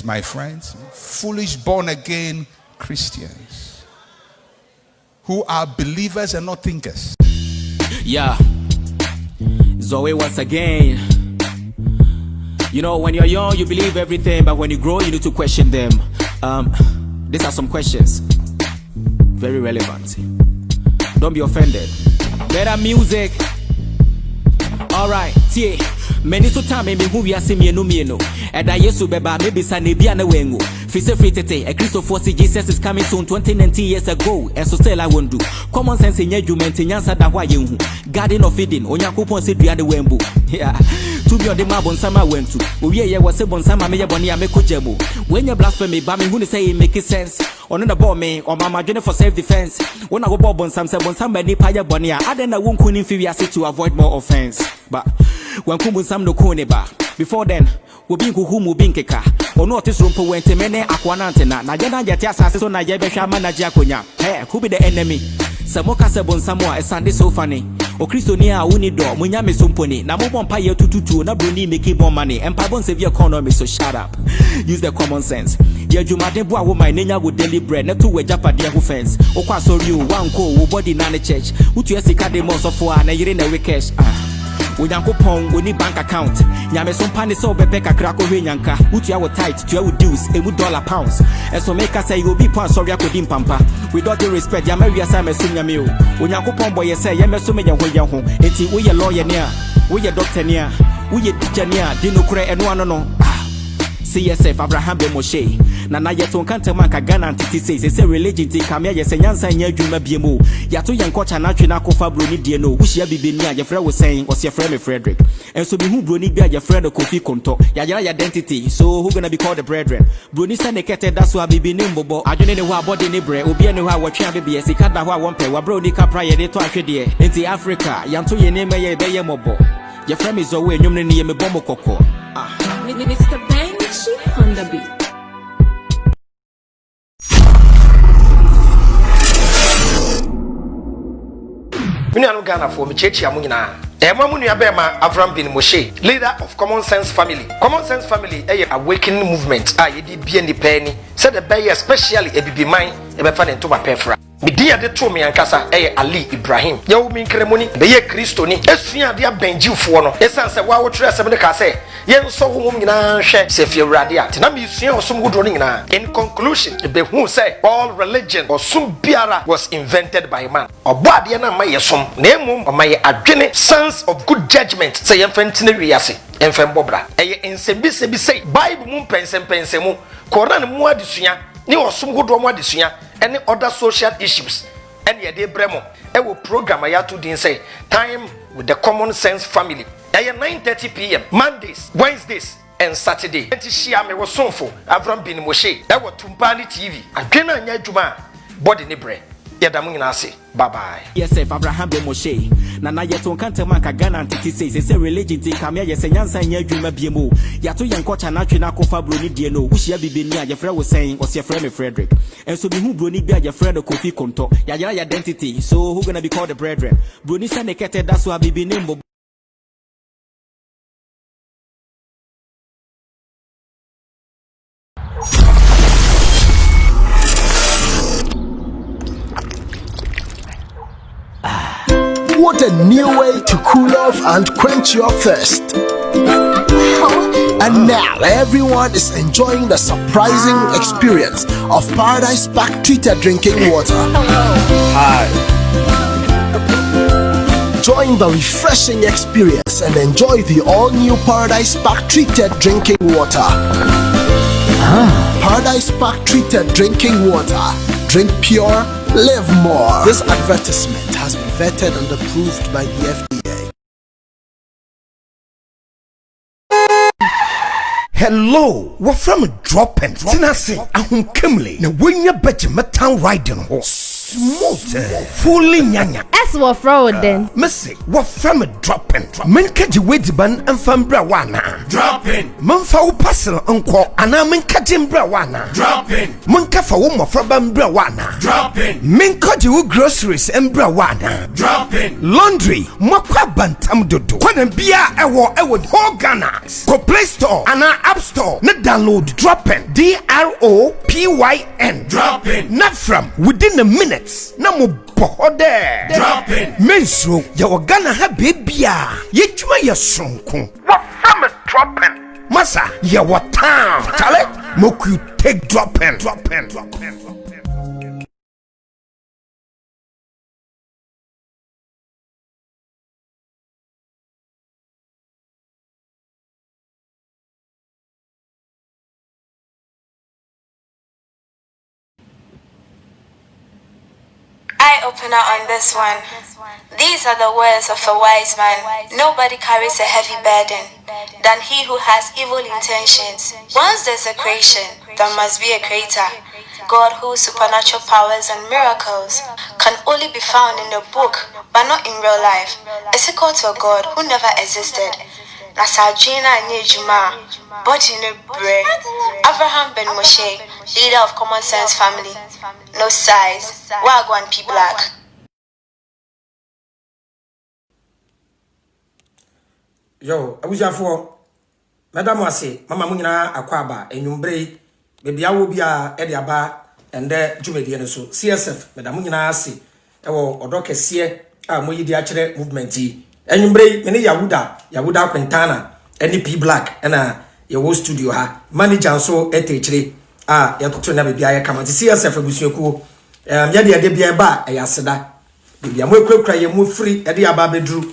my friends, foolish born again Christians who are believers and not thinkers. Yeah, Zoe once again. You know, when you're young, you believe everything, but when you grow, you need to question them. These are some questions, very relevant. Don't be offended. Better music. Alright, tie. Many so time me who we are seeing me no. And I yesu beba maybe sa nebia na wengo. Fise free tete. A Christ of Jesus is coming soon 2019 years ago. And so still I won't do. Common sense in judgment in yansa da wa yehu. Garden of Eden. Onyankopon se dua de wembu. Yeah. To be on the map on sama went to. We was se bon sama me boni ameko jebo. When you blasphemy ba me who say it make sense. On the ball me or mama journey for self defense. When I go bob on some ni paya bonia. I then I won't couldn't feel to avoid more offense. But when kumbun sam no kone ba. Before then, we be kuhumu binkeka. Or not this room for when temene aquanantena. Na jana jatia sasso na jebesha manager konya. Hey, who be the enemy? Samoka sebon samoa a Sunday so funny. O Christonia uni do munyame sumponi. Na mo bompa ye tututu na bruni make more money. And pabon save your economy, so shut up. Use the common sense. Ye jumade bua wo my nenya with daily bread. Na to we japa dia who fence. O kwa sorry you one ko wo body na the church. Utu yesika de mo so for na yire na we cash. Onyankopon we need bank account. Nyame so pane so bebe kakra ko hwenyanka. Utu ya wo tight, tu ya wo dues, emu dollar pounds. And so make us say you be pound sorry akodim pampa. With all due respect, ya me wiasa me sum nyame o. Onyankopon boy say ye me so me ye ho. Enti we ye lawyer nia, we ye doctor nia, we ye teacher nia, di no kure eno ano no. CSF Abraham be Moshe. Nana yeton kante manka Ghana antiti say religion ti kamia ye senyansa nya adwuma biemu. Yato yenko cha na twena kofa broni die no. Wuhia bibeni a ye frɛ wo saying was your friend me Frederick. And so be hu broni bia ye friend Kofi Konto. Ya yara identity. So who gonna be called the brethren? Broni say nekete that's why bibeni mbobo. Adwene ne ho abode ne bre. Obi ne ho awotwe abebe sika da ho a wonpe. Wa bro ni kapra ye de to ahwede. Enti Africa yanto ye ne meye be ye mobo. Ye frɛ me zo we nwum ne ye me bombo kokko. Mr. Benji on the beat. Minu Ghana for me chechi amunyina. Ema munu ya bema Abraham bin Moshe, leader of Common Sense Family. Common Sense Family a awakening movement. Yedi bia ni penny. Said the bay especially a bibi mine e be fa ne to ba pefra. Media de to me ankasa Ali Ibrahim. Yawo min kremoni be ye Kristo ni. Esua de abanjifo no. Esan se wa wo tire asem de ka se yen so wo nyina hwe se fi awurade a. Tena me sua osom godro ni nyina. In conclusion, be hu say all religion or sum biara was invented by man. Obo ade na ma yesom na emum o ma ye adwene sense of good judgment say yen fantine wiase. Enfem bobra. Eye ensembi se bi say Bible mu pensem mu. Koran mu adesua ni osom godro mu adesua. Any other social issues and ye de bremo e wo program ya to din say time with the Common Sense Family 9:30 p.m. Mondays, Wednesdays and Saturday. Enti share me wo sonfo Abraham bin Moshe e wo Tumpani TV adwena anya adwuma body ne bre yedam nyina ase. Bye bye. Yes, Abraham be Moshe. Nana yeton kante manka Ghana antiti say religion ti kamia ye senyansa nya adwuma biemu. Yato yenko cha na twena kofa broni die no. Wuhia bibeni a ye frɛ wo saying was your friend me Frederick. And so be hu broni bia ye friend Kofi Konto. Ya yara identity. So who gonna be called the brethren? Broni say nekete that's why bibeni mbo. What a new way to cool off and quench your thirst. And now everyone is enjoying the surprising experience of Paradise Park treated drinking water. Hi. Join the refreshing experience and enjoy the all-new Paradise Park treated drinking water. Paradise Park treated drinking water. Drink pure, live more. This advertisement has been vetted and approved by the FDA. Hello, what from a drop and Tinasi, Ahum Kimley, the Winya Betty Metan riding horse. smooth, fully nyanya. As what fraud then? Missy, what from a dropping? Menkaji Wediban and Fambra Wana. Dropping. Munfa Passel Uncle, and I'm Minkajim Brawana. Dropping. Munkafa Womo from Brawana. Dropping. Minkaji groceries and Brawana. Dropping. Laundry, Makwa Bantam Dodo. When Bia Ewo whole Ghana. Go Play Store and our App Store. Not download Dropping. DROPYN. Dropping. Not from within a minutes. No more bohode. Dropping. Menso, your Ghana have babya. Yetuma ya sonko. What from a dropping? Masa, ya what town? Tale, moku take dropping. Eye opener on this one. These are the words of a wise man. Nobody carries a heavy burden than he who has evil intentions. Once there's a creation, there must be a creator. God, whose supernatural powers and miracles can only be found in a book, but not in real life, is equal to a God who never existed. Nasajina Nejuma, body no bread. Abraham Ben Moshe, leader of Common Sense family. No size. Wagwan P Black. Yo, abujafo. Madam wase, mama mu nyina akwaba enyumbre bebi awo bia e de aba ende dwumedie no so. CSF madam mu nyina ase e wo odokese a moyi di akere movement yi. Enyumbre me ne Yahuda Quintana eni P Black na ye wo studio ha. Manager so etechire a yakoto na bebi aye kama CSF abusuaku de bia ba ayaseda bebi amwekura ye mu free e de aba bedru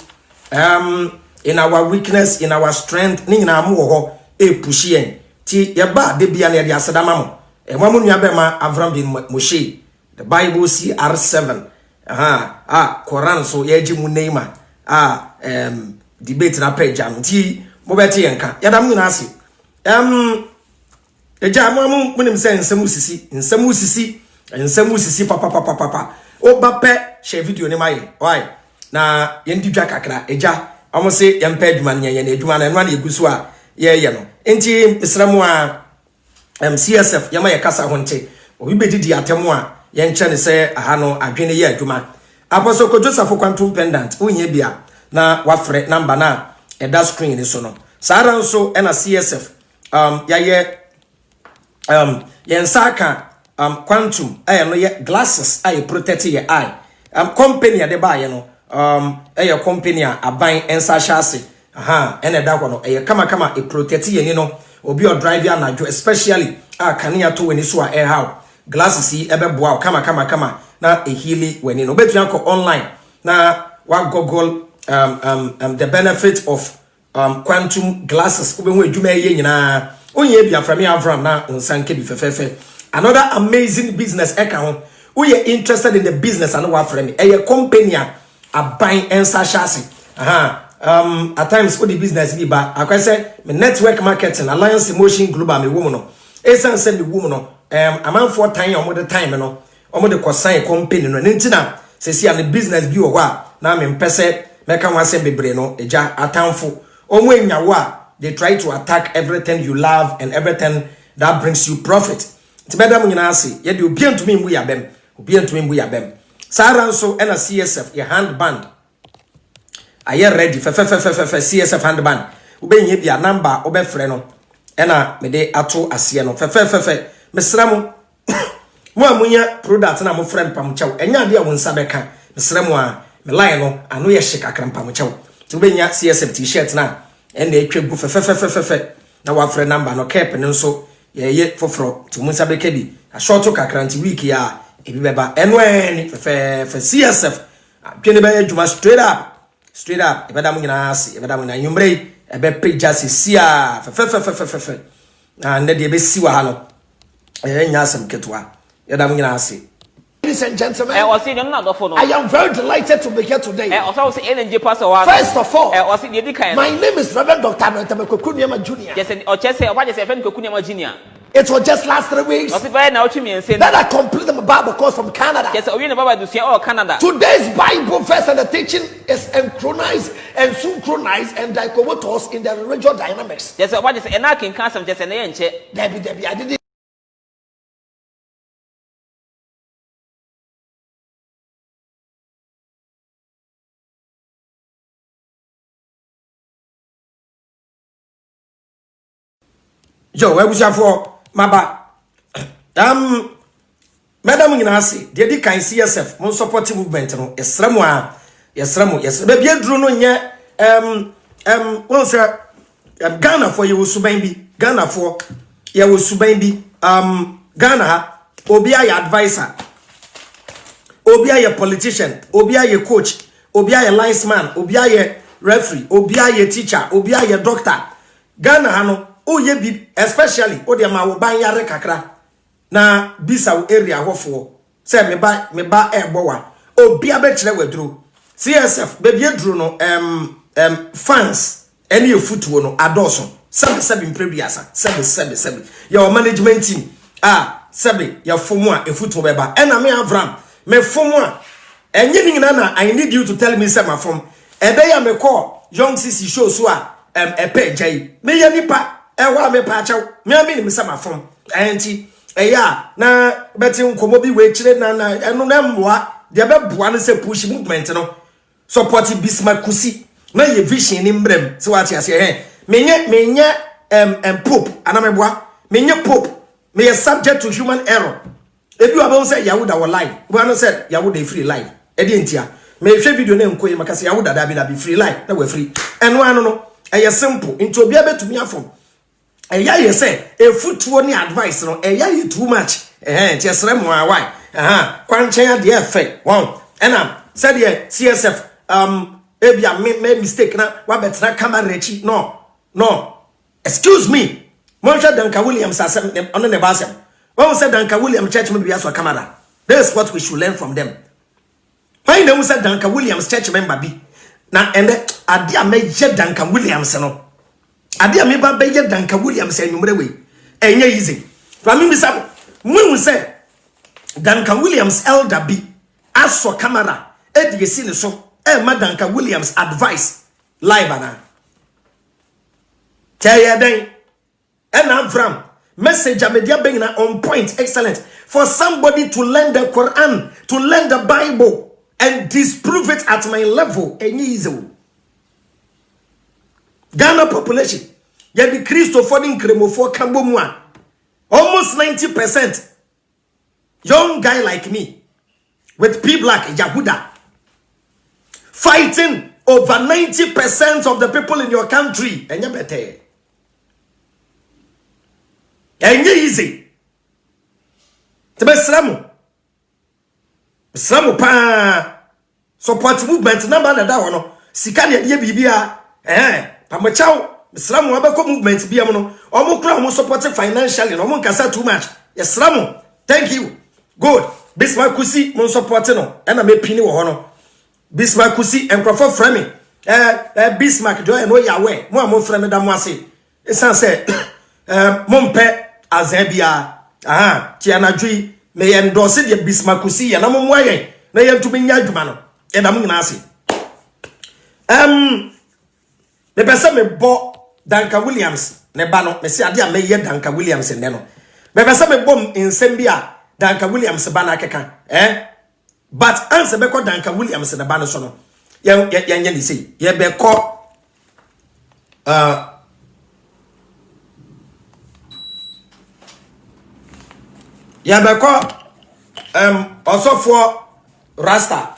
in our weakness, in our strength, ni nyina mu ho e push yen ti ye ba de bia na de aseda mamo e mamu nua be ma Avram bin Moshe the Bible CR7 Quran so ye ji mu neima debate na page am ti mo beti yenka ya da mu na ase eja mamu munim se nsemu sisi papa obape share video ne maye why na yendi dwa kakra eja omo se yempa adwuma ne ye na adwuma na no eguso a ye no enti misramu a CSF yama ye kasa ho nte obi bedidi atemu a ye nche ne se aha no adwene ye adwuma Apostle Ko Joseph Quantum Pendant unye bia na wafre number na eda screen so no sara nso na CSF ya ye yensaka Quantum no ye glasses ay protect your eye company ade ba ye no a company aban ensa shase ene da ko no kama e protect ye ni no obi o drive ya na jo especially kanea to weni so a how glasses yi ebeboa kama na ehili weni no betu anko online na wa google the benefit of quantum glasses obenwo adwuma ye nyina onye bia from Avram na nsanke bi fefefe. Another amazing business eka ho we are interested in the business and wa frame a company a buying ensa shase at times for the business be ba akwa say me network marketing Alliance Emotion Global me woman no esan say me woman no amount for time omo the time no omo the consign company no ntina say see the business bi wo a na me mpese meka wa say bebre no eja atamfo omo enyawo a they try to attack everything you love and everything that brings you profit. Tibeda mu nyina ase ye de obi antumi mbu ya bem sara nso na CSF ye handband aye ready fe CSF handband obenye bia number obefre no na me de ato ase no fe mesra mu mo amunya product na mo frem pam chaw enya de a wonsa beka mesra mu a me line no ano ye hye kakra pam chaw obenya CSF t-shirt na etwa gu fe na wa frɛ number no cap ne nso ye foforo ti munsa beka bi a short kakra nti week ya ebi beba enweni fe CSF twene ba adwuma straight up ebeda mu nyina ase ebeda mu na nyumre ebe page sia fe na nde de be siwa ha no nya asem ketwa yeda mu nyina ase. Ladies and gentlemen, I am very delighted to be here today. First of all, my name is Reverend Dr. Nontemekweku Nneema Jr. It was just last 3 weeks that I completed my Bible course from Canada. Today's Bible verse and the teaching is synchronized and synchronized and dichotomous in the regional dynamics. Debbie, I didn't. Joe, where was your for? Maba, Madam Inasi, the Eddie can see yourself, most supportive movement, yes, Ramwa, yes, baby, drew no yet, well, sir, Ghana for you, Subambi, Ghana for you, Subambi, Ghana, Obia advisor, Obia politician, Obia coach, Obia linesman, Obia referee, Obia teacher, Obia doctor, Ghana, Hano. Oh ye bi especially o de ma wo ban yare kakra na bisa area hofo say me ba ebowa obi abekire waduro CSF be bie duro no fans any footwo no adoso 7 previous 7 your management team sebi your fomu a footwo beba ena me avram me fomu a enye nyina na I need you to tell me say my form ebe ya me call young sisi show so a epe jai me ya nipa ewa me pa chaw me ami ni sama fom enti eya na beti nkomo bi we kire na eno na mmoa de be boa no se push movement no support Bismarck Kusi na ye vision ni mbrem se wa tia se menye pope ana meboa menye pope me ye subject to human error ebi wa bon say Yahuda wo lie bo no said Yahuda free life e di entia me hwe video na nkoyi makase Yahuda da bi free life na we free eno anu no eye simple into obi abetumi afom eya ye say e footwo ni advice no eya ye too much tiesre mo why kwanchen de efe one ena said ye CSF ebia me mistake na wa betra camera rechi no excuse me Monsha Duncan Williams asem on the basem when said Duncan Williams church member as a camera. That's what we should learn from them. Why they said Duncan Williams church member be na and adia me je Duncan Williams no adia me ba be je Duncan Williams enumre we enye easy rami mi sam mu say Duncan Williams elder be aso camera e de si ne so ma Duncan Williams advice live ana tell ya den and I'm from message media being on point excellent for somebody to learn the Quran, to learn the Bible and disprove it at my level. Easy. Ghana population, ya decreased to 14 cremofo Kambomwa. Almost 90% young guy like me with P Black Yahuda fighting over 90% of the people in your country. And you better. Enye easy. Tebe sramu pa support movement number na da wono sika ne de bibia pamachao sramu abeko movement bia mo no omo kra omo support financially no omo nkasa too much yes sramu thank you good Bismarck Kusi mo support no na me pini wo ho no Bismarck Kusi enkrofo frame Bismarck do no yawe mo amo frame da mo ase esan se mompe azebia tianadwi me endorse de Bismarck Kusi ya na momwaye na yentumi nya adwuma no e da mo nyina ase me pese me bo Duncan Williams ne ba no me se ade a me ye Duncan Williams ne no me pese me bom nsem bia Duncan Williams ba na keka but answer be ko Duncan Williams ne ba no so no ye nya ni sei ye be ko ya beko osofo rasta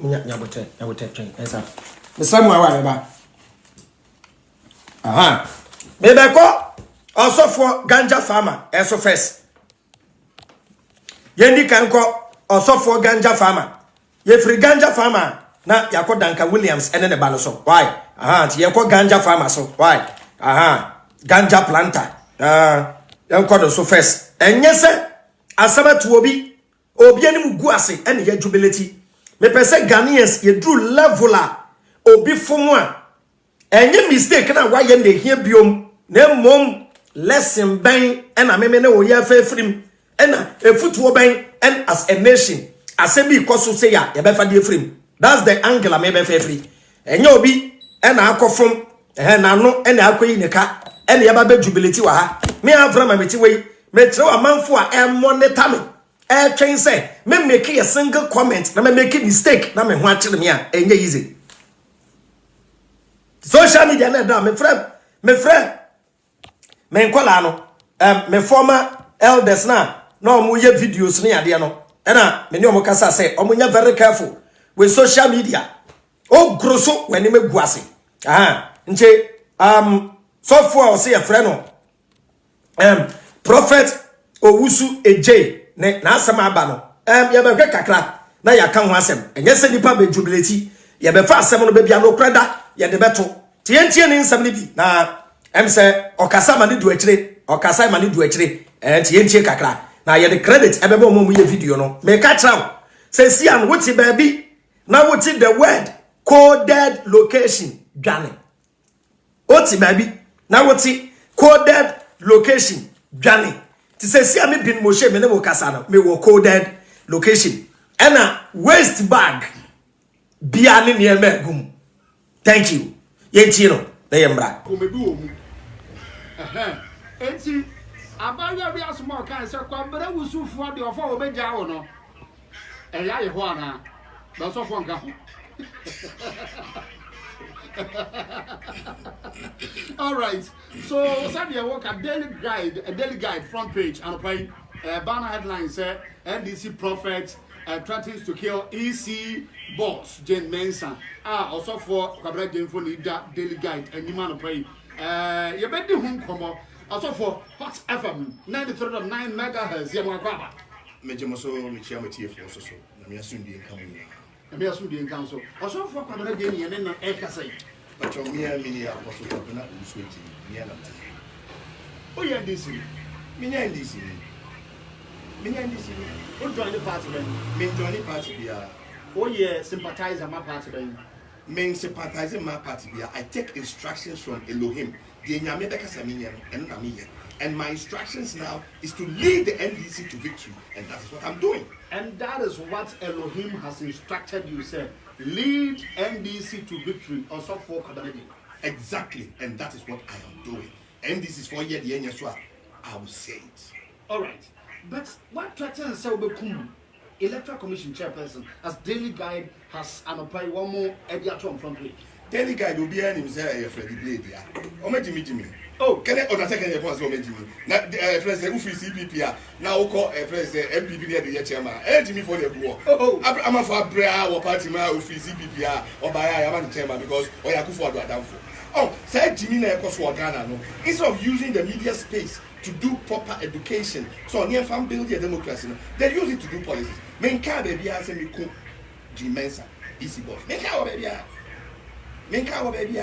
nya bote train esa misamu awa ba me beko osofo ganja farmer eso first yendi kanko osofo ganja farmer ye free ganja farmer na yakọ Duncan Williams ene ne ba no so why ti yakọ ganja farmer so why ganja planter yankodo so first enye se asabatu obi anim gu ase ene ya jubility me pese Ghanaians ye drew level a obi fomu a enye mistake na wa ye ne hia biom na mom lesson bang and a meme no ya fair frame and a football bang and as a nation as a be cost say ya befa de frame. That's the angle I may fair free. And you be and I come from and I know and I in the car and the ababe jubility wa ha. Me avra ma meti way me throw a man for a money time. Train say me make a single comment na me make a mistake na me ho akire me a enye easy. Social media na da me friend me nkwala no me former elders na omo ye videos ne ade no na me ne omo kasa say omo nya very careful with social media. Oh grosso when me guase nche so for say a friend no prophet Owusu Ej ne na asem aba no ye be hwe kakra na ya ka ho asem enye se nipa be jubility ye be fa asem no be bia no kreda ye de beto tie ne nsem ne bi na say okasa ma ne du akire okasa ma ne du akire tie kakra na ye de credit e be bo mo ye video no me ka tra say see am wuti baby na wuti the word coded location dwane oti baby na wuti coded location dwane ti say see am bin mo she me ne mo kasa no me wo coded location ena waste bag bia ne ne ma gum. Thank you ye tie no na ye mbra enti abaya bi asmo kan se kwambere wusufu de ofo obeja wo no eya ye ho ana ba so fo nka ho. All right, so Sadia work a daily guide front page and banner headline say NDC prophet threatens to kill EC boss Jane Mensah. Also for Kabra Jane for daily guide and you man pray you bet the home come also for Hot FM 93.9 megahertz Yamakwaba. Mejemoso Michiamati for so na soon be coming. And we are soon in council. Also for Kabra Jane and then Ekasai. But your mere mini apostle of not sweetie, Yana. Oh, yeah, this is Minya DC. Who join the party then? Main joining party, Oh, yeah, sympathize my party then. Main sympathizing my party, I take instructions from Elohim, the Nyamebeka Saminian and Namiya. And my instructions now is to lead the NDC to victory, and that is what I'm doing. And that is what Elohim has instructed you, sir. Lead NDC to victory, also for Kadadi. Exactly, and that is what I am doing. NDC is for year the Enyaswa. I will say it. All right, but what threatens Selbekum, Electoral Commission chairperson, as Daily Guide has an apply one more editor from page. Daily Guide will be an himself, Freddie Blade. Jimmy. Oh, can I order second response from Jimmy? Now, friends, who is CPP? Now, call a friend, MPP near the chairman. Jimmy for the war. Oh, I'm a for Brea or party man who is CPP or by I am chairman because or I could for down for. Oh, said Jimmy Nekos for Ghana. No, instead of using the media space to do proper education, so near farm build their democracy, they use it to do policies. Men can't be as a Miku Jim Mensah, easy boss. Men can't baby.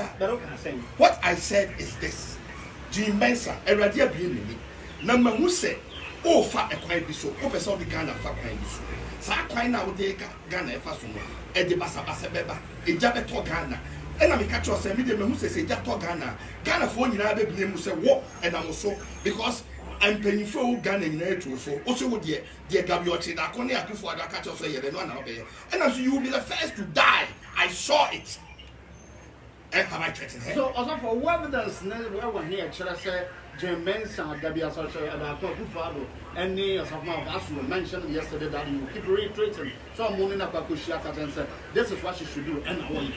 What I said is this. Jim Mensah, a radia being me. Number who said, oh, fat a quite be so, open some the Ghana fat quite be so. So I quite now take Ghana fast one, and the Bassa Beba, a Jabeto Ghana. And I'm a catcher, say, medium who says, a Jato Ghana. Ghana for you, I be able to say, what, and I'm also because I'm paying for Ghana in there too. For also, dear Gabriel, I can't have for the catcher say, and one out there. And as you will be the first to die, I saw it. Have I threatened her? So, also for what evidence, we're here, should I say, Jim Mensah, Debbie Associate, about Kufado, and as of now, as you mentioned yesterday, that you keep reiterating. So I'm moving up Kushiaka and said, this is what she should do, and I want.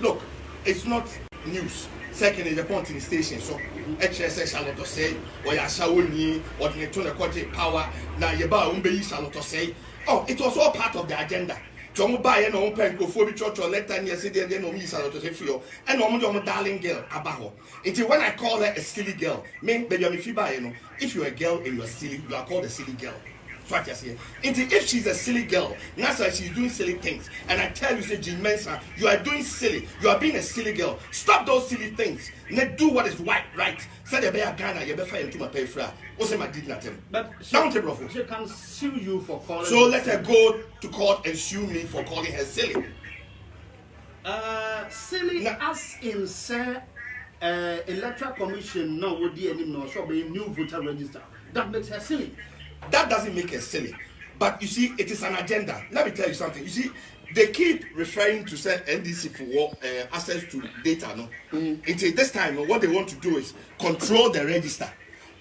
Look, it's not news. Second is the point in the station. So, HSS Charlotte say, or Yashawuni, or the Tona Cote power, now Yaba Umbe Charlotte say. Oh, it was all part of the agenda. Jomo buy and on pen go for the church or let time yesterday and then no miss out to say feel and no darling girl abaho. Until when I call her a silly girl, mean baby if you buy you know, if you're a girl and you're silly, you are called a silly girl. What you say? Until if she's a silly girl, that's why she's doing silly things. And I tell you, say Jim Mensah, you are doing silly. You are being a silly girl. Stop those silly things. Let do what is right. Say the bear Ghana, you better find to my pay fra. What's my did nothing? But don't take bro. She can sue you for calling. So let her go to court and sue me for calling her silly. Silly as in say electoral commission no would be any no so be new voter register. That makes her silly. That doesn't make her silly. But you see, it is an agenda. Let me tell you something. You see, they keep referring to say NDC for access to data. No, until this time, what they want to do is control the register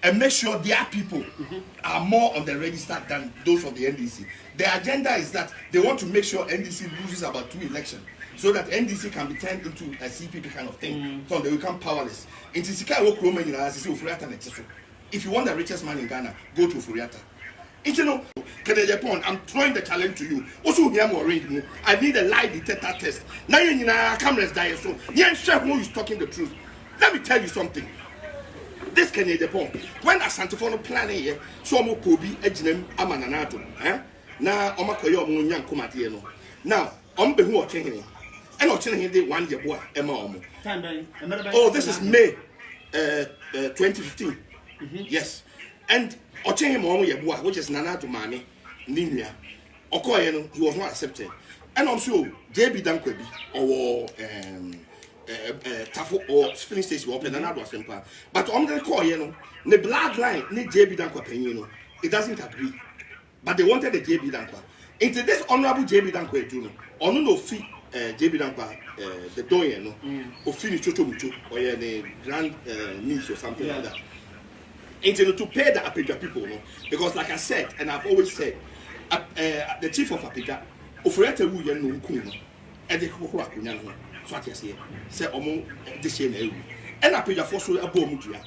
and make sure their people are more on the register than those of the NDC. The agenda is that they want to make sure NDC loses about 2 elections, so that NDC can be turned into a CPP kind of thing, so they become powerless. If you want the richest man in Ghana, go to Furiata. You know, I'm throwing the challenge to you. Also, I need a lie detector test. Now you cameras die so. Yeah, chef who is talking the truth. Let me tell you something. This can the point. When Asantefono planning here, so mo Kobi Ejinem Amananato. Now Omakoyo Munyan Komatieno. Now, behu watching him. And watching him 1 year boy, Emma. Oh, this is May 2015. Yes. And Ocheng Momo, which is Nana to Mani, Ninia. Okoyeno, he was not accepted. And also, JB Dankwebi, or Tafo, or filling station open, and that was simple. But on the Koyeno, the blood line, need JB Dankwa, it doesn't agree. But they wanted the JB Dankwa. Into this honorable JB Dankwa, on no fee, JB Dankwa, the Doyen, or finish Chotomucho, or the grand niece or something like that. To pay the Apija people, no? Because like I said, and I've always said, the chief of Apija, Ofurete wu yen no kuno, and the Koko Akunya no, so I say Omo this year, and Apija for so a bomb to ya.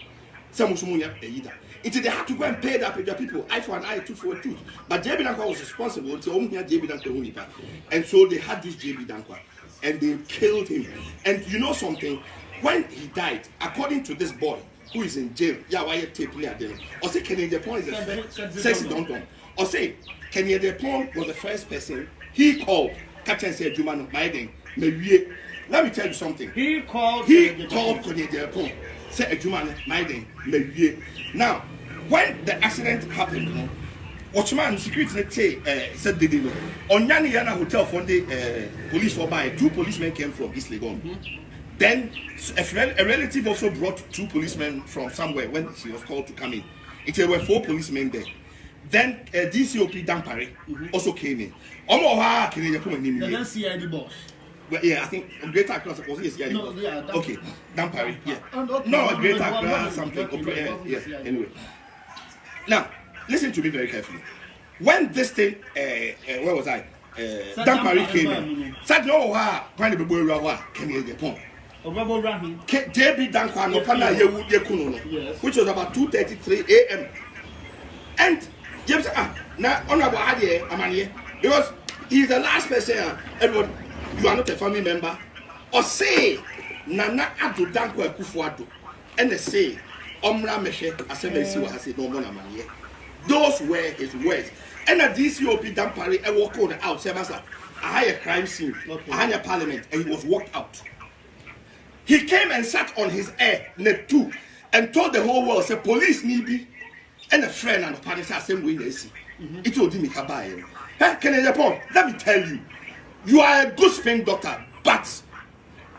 Some Sumuya either. They had to go and pay the Apija people, eye for an eye, tooth for a tooth. But JB Dankwa was responsible to only JB Dankwa, and so they had this JB Dankwa, and they killed him. And you know something? When he died, according to this boy, who is in jail, yeah, why you tape player there? Or say Kenny Depon is a sexy don't. Or say Kenny Depon was the first person he called. Captain said, Jumano, my name, let me tell you something. He called Kenny Depon. Said Jumano, my name, now, when the accident happened, Watchman security said they didn't know. On Yani Yana Hotel from the police were by 2 policemen came from East Legon. Then a relative also brought 2 policemen from somewhere when she was called to come in. There were 4 policemen there. Then DCOP Dampare also came in. The CID boss. Well, yeah, I think Greater Accra was it CID boss? Yeah, okay, Dampare, yeah. No, Greater Accra something. Yeah, anyway. Now, listen to me very carefully. When this thing, where was I? Dampare came in. Said no, when the boy came in the pond. JB Dankwa no pana yewu yekuno no, which was about 2:33 a.m. And James na honorable Adie Amanye, because he is the last person. Everyone, you are not a family member. Or say Nana Ado Dankwa Kufuado, and they say Omra Meshe Assemblesi wa hase no more Amanye. Those were his words. And the DCOP Dampare I walk on out. Say masa, I had a crime scene, I had a parliament, and he was walked out. He came and sat on his air, net 2, and told the whole world, say, police need be, and a friend and a partner say, same way they see. It will do me kabaye. Hey, let me tell you, you are a good spin doctor, but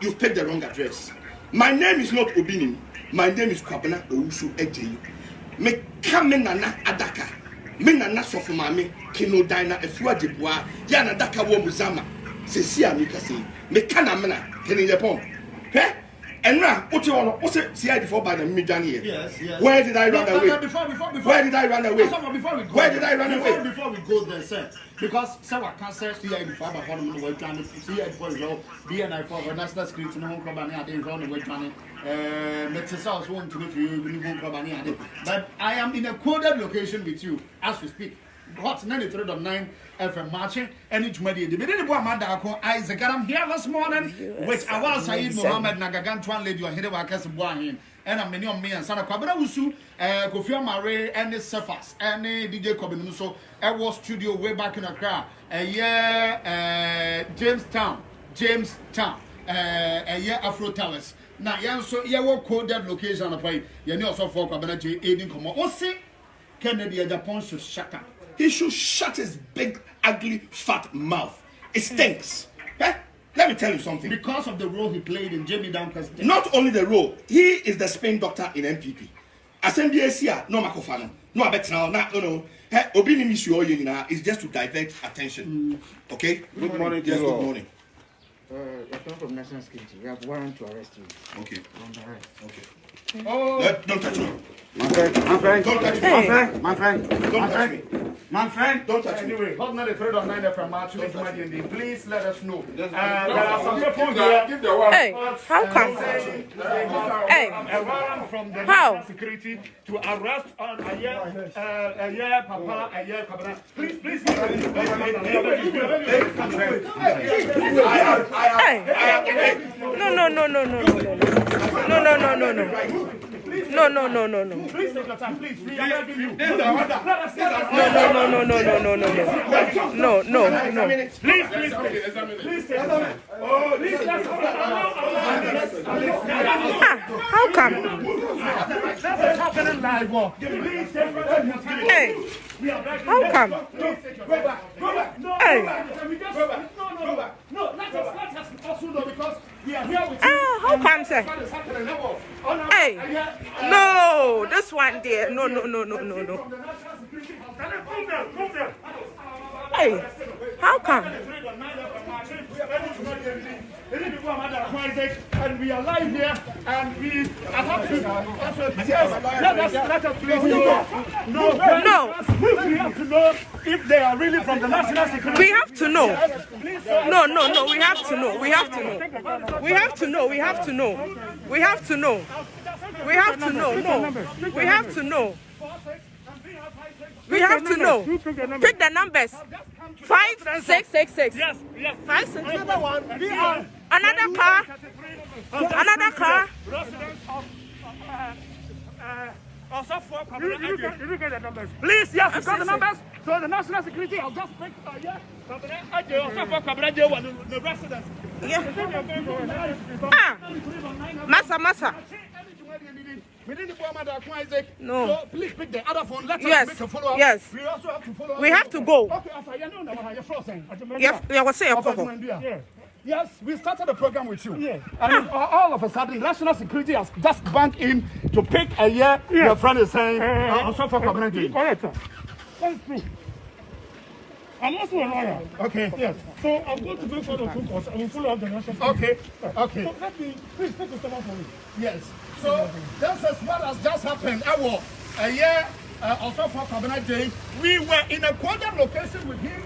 you've picked the wrong address. My name is not Obini. My name is Kwabena Owusu Ejeyi. Me kame nana adaka. Me nana sofumame kino dina efua deboa. Ya na adaka wo muzama. Sesi amika say. Me kana mena Kenejapon. Hey, and now, what's it? See, before by the mid here. Yes. Where did I run away? Before. Where did I run away? Where did I run away? Before we go there, sir, because someone can't say CI before, but one way trying to CI before you go, BNI for the national security, no one company, I didn't run away trying to make the South want to go to you, you won't company. But I am in a coded location with you as we speak. Hot 93.9 FM marching and each media. The beginning of Madako Isaac. I'm here this morning with Awal Saeed Mohammed Nagagan Twan Lady or Hidewakas Buahin. And I'm many on me and Sana Kwabena Usu, Kofi Mare, and the Cephas, and DJ Kobinuso, Air Studio way back in Accra. Jamestown, a year Afro Towers. Now, yeah, so you will code that location on a play. You know, so for Kwabena J. Aiding Como. Or say, Kennedy Japan should shut up. He should shut his big, ugly, fat mouth. It stinks. Let me tell you something. Because of the role he played in Jamie Duncan's death. Not only the role, he is the Spain doctor in MPP. Assembly Asia, no makofano, no abetrao, no. Obini issue is just to divert attention. Okay? Good morning, yes, good morning. I come from National Security. We have warrant to arrest you. Okay. On the arrest. Okay. Oh, Don't touch me. My friend. Don't touch me. My friend. Don't touch me. My friend. Don't touch me. anyway, hot not afraid of 9 FM match. Please let us know. There are some people here. Hey, how come? Hey, From the how? security to arrest on a year, Papa, a year, Kabana. Please. Hey, no. Please take your time, please. We are begging you. No. Please take your time. How come? This is happening live. Please take your time. Hey, how come? Hey. No, let us also know because we are here with you. How come, sir? Hey, no, this one there. No. Hey, how come? And we are live here, and we are happy. Let us please know. We have to know if they are really from the national security. We have to know. No. We have to know. We have to know. No. We have to know. Pick the numbers. 5666. Yes. 5 Another one. Another car. Residents of you get the numbers. Please, yes, you got the numbers. So the national security, I'll just pick the residents. Massa. No. So please pick the other phone. Let us make a follow-up. Yes. We also have to follow up. We have to go. Okay, Yes, we started the program with you. Yeah. And all of a sudden, national security has just banked in to pick a year. Yeah. Your friend is saying, also for community. Correct. That's true. I'm also a lawyer. Okay. Yes. So I'm going to bring forward the two courts. I will follow up the national. Okay. So let me please take the step for me. Yes. So this is what has just happened. A year also for Cabinet Day, we were in a quantum location with him.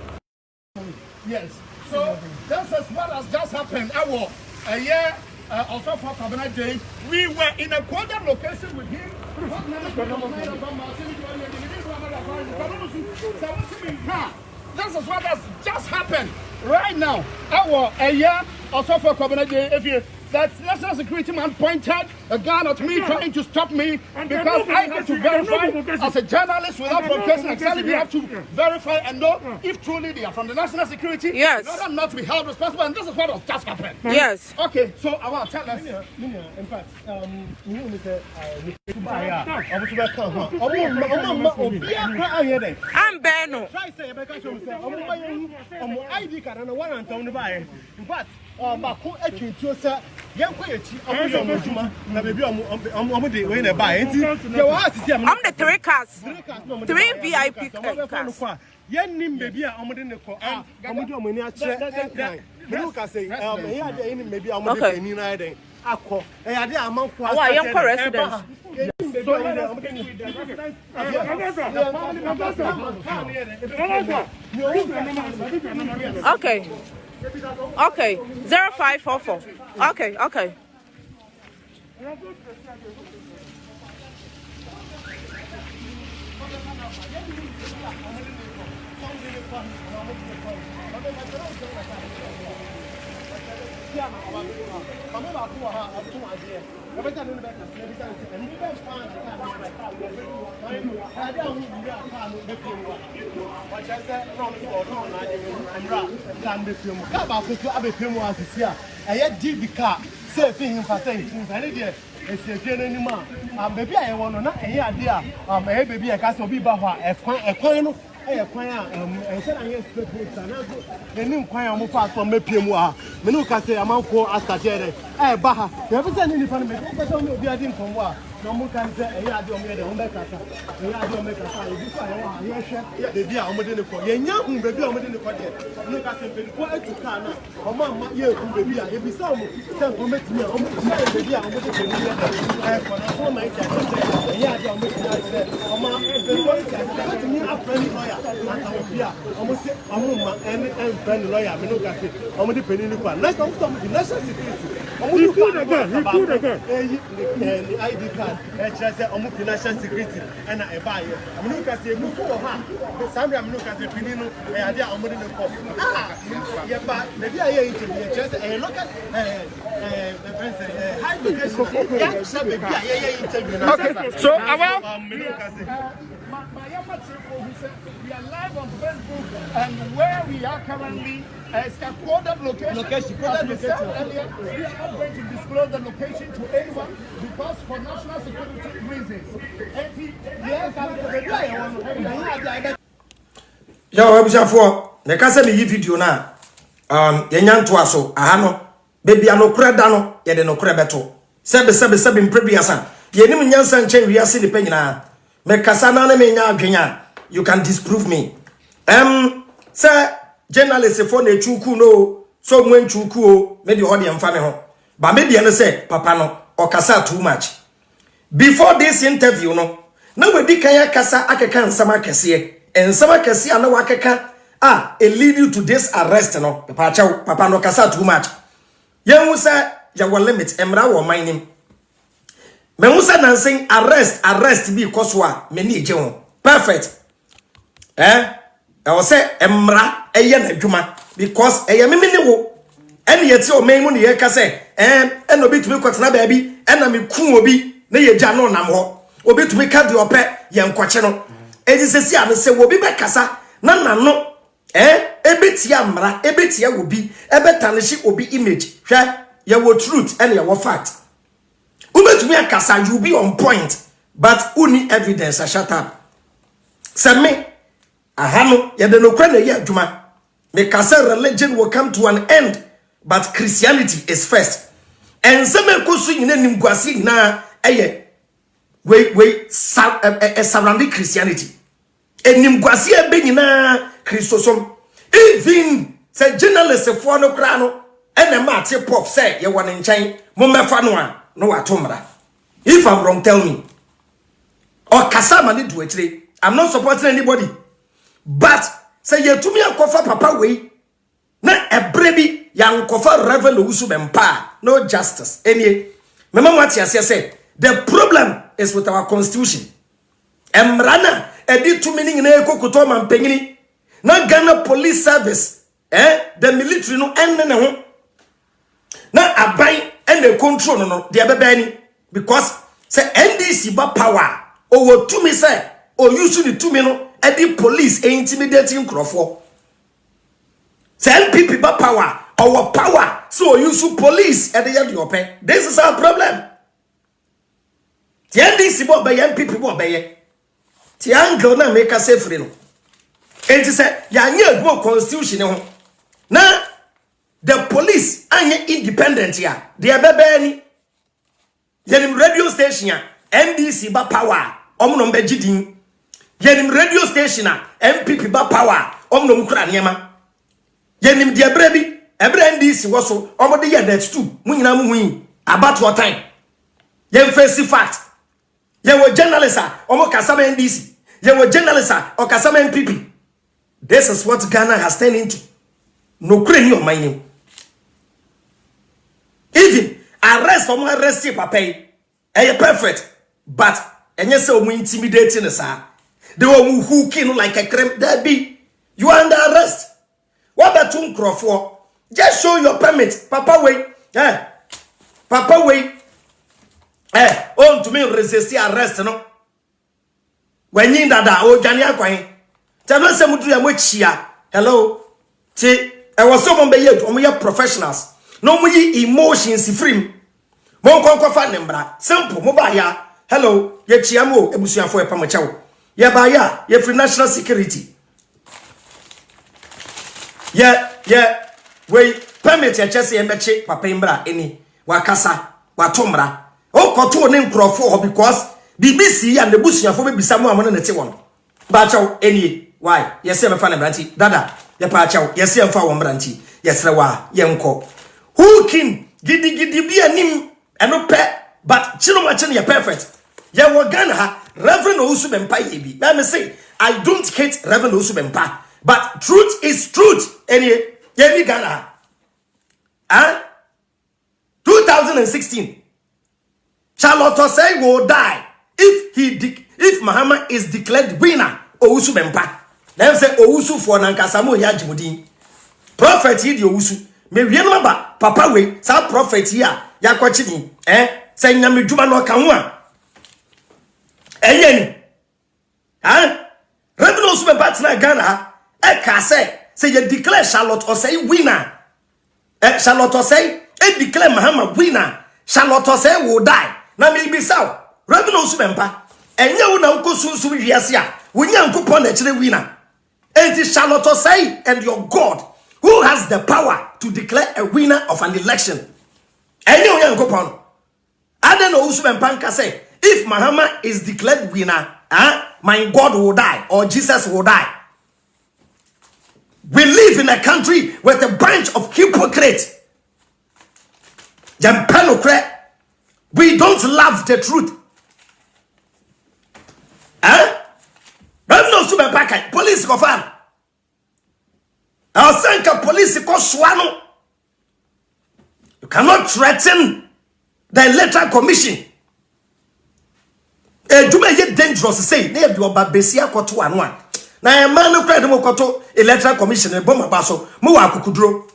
Yes. So this is what has just happened. A year also for Cabinet Day, we were in a quantum location with him. This is what has just happened right now. A year also for Cabinet Day, if you that national security man pointed a gun at me, trying to stop me because I have to verify as a journalist without provocation. Exactly, we have to verify and know if truly they are from the national security. Yes. In order not to be held responsible, and this is what has just happened. Yes. Okay, so I want to tell us. In fact, I'm Beno. Bako atwintuo sɛ yɛnkɔ yɛkyi ɔmo adwuma na baabi ɔmo de wei na ɛbaa nti yɛ wɔ asisi a I'm the 3 cars. 3 VIP cars. yɛnnim baabi a ɔmo de ne kɔ ɔmo de ɔmo ani akyerɛ ɛnkan menu ka sɛ ɛyɛ ade yɛnnim baabi a ɔmo de pani na ayɛ dɛn akɔ ɛyɛ ade a amanfo asɛ yɛnkɔ residence. Okay. 0544. Okay. eh kwan a say na yes people na so eni kwan a mo fa so mepie mu a me no ka say amanfo astajere ba ha you be say ni nipa no me ko say me obi adi nkonwo a no mo kan say e ya ade o me de o me kasa e ya ade o me kasa e bi so ayo a ye hwe de bi a o me de ne ko ye nya hu be bi a o me de ne ko de no ka say pe ko etuka na o ma ma ye hu be bi a e bi say o mo say o me timi a o me be bi a o me de pe ni ko na so ma ita say e ya ade o me kasa o ma be ko ita timi a friend lawyer ata o bi a o mo say o mo ma en friend lawyer me no ka say o mo de pe ni ko na ko so mo di national security o mo do again ID card just say omu financial security and e buy am no ka say mu for ha Sandra am no ka say pininu e ade a omu de ko ye ba the dia ye interview just e local high education ya sabe dia ye interview na so about we are live on Facebook and where we are currently is a coded location. As we said earlier, we are not going to disclose the location to anyone because for national security reasons. Yo, Ebusafo, me ka se me yi video na yenya nto aso aha no baby anokura da no ye de nokura beto sebe mprebiasa ye nim nyansa nchen wiase ni panyina me kasa na me nya adwenya you can disprove me say journalist for na chuku no so mwen chuku o me de ho de mfa me ho ba me de no say papa no okasa too much before this interview no na we di kan ya kasa akeka nsama kese ensama kese ana wakeka it lead you to this arrest no papa no kasa too much yen wu say ya wo limit emra wo mining me wu say nansing arrest bi koswa me ni eje ho perfect I was say emra eye na dwuma because eye me ni wo ene yeti o men mu ne ye ka say ene obi tumi kwatena ba bi ene me ku obi na ye gya no nam ho obi tumi ka de ope ye nkwache no ejisesi ame se wo bi be kasa na nano ebetia mra ebetia obi ebetanishi obi image hwe ye wo truth ene ye wo fact ubetumi akasa you be on point but uni evidence shut up say me ahano ye de no kwa na ye adwuma me kasa religion will come to an end but Christianity is first and some ekosu nyina nimguase nyina eye we surrounding Christianity enimguase ebe nyina Christosom even say journalist for no kra no ene mate pop say ye won nchen mo mefa no a no atomra if I'm wrong tell me or kasa ma ni do akire I'm not supporting anybody but say ye tumi akofa papa we na ebrebi ya nkofa revel usu bempa no justice any mama what ase say the problem is with our constitution emrana edi tumi ni na ekokoto mampanyini na Ghana police service the military no enne ho na abai and the control no de abebani because say NDC ba power o tumi say o use the tumi no edi police intimidating crofo say NPP ba power our power so use police edi ya de open this is our problem the NDC bo be NPP bo be ti angle na make us free no enti say ya nya adwo constitution ho na the police anye independent ya de abebani yenim radio station ya NDC ba power omno mbegidin yenim radio station a MPP ba power omno mkura niema yenim de abrebi ebre NDC woso omode ye that too munyina mu hui about what time yen face fact ye wo journalist omo kasama NDC ye wo journalist o kasama MPP this is what Ghana has turned into no crane your mind even arrest omo arrest papa perfect but enye say omo intimidating sa they were hooking like a creme that be you are under arrest what about two crofo just show your permit papa way papa way on to me resist arrest no when you dada o jani akwan tell say mudu ya mwechia hello ti e was some be ye omo ye professionals no mo yi emotions free mo nkonko fa nembra simple mo ba ya hello ye chia mo ebusuafo e pamochawo ye ba ya ye free national security Yeah. We permit ya chese embeche papa imbra eni wakasa watomra o koto ne nkrofo because BBC and the busuafo be bisamu amone nete won ba chaw eni why yes me fa na branti dada ya pa chaw yes em fa won branti yes rewa ye nko who king gidi bi anim eno pe but chino machi ne perfect ya wo Ghana ha Reverend Owusu Bempa ye bi let me say I don't hate Reverend Owusu Bempa but truth is truth eni Yemi Ghana. 2016. Charlotte Osei will die if Muhammad is declared winner. Owusu Bempa. Them say Owusu for Nankasamu Yajimudin. Prophet Yidi Owusu. Me remember Papa we sa prophet here yakwachini. Say nyame djuma no kanwa. Enyeni. Reverend Owusu Bempa tina Ghana. Say you declare Charlotte Osei winner. Charlotte Osei declare Muhammad winner. Charlotte Osei will die. Na me be so. Reverend Owusu Bempa. Enye wo na ukosu wiase a. Wonya nkopon na kire winner. It is Charlotte Osei and your God who has the power to declare a winner of an election. Enye wonya nkopon. Aden Owusu Bempa nka say if Muhammad is declared winner, my God will die or Jesus will die. We live in a country with a bunch of hypocrites. We don't love the truth. Police go fan. I'll send a police go swano. You cannot threaten the electoral commission. Do me yet dangerous to say, they do about Bessia Kotu and one. Na a man who cried Mokoto electoral commission and bomba basso, Mua Kukudro.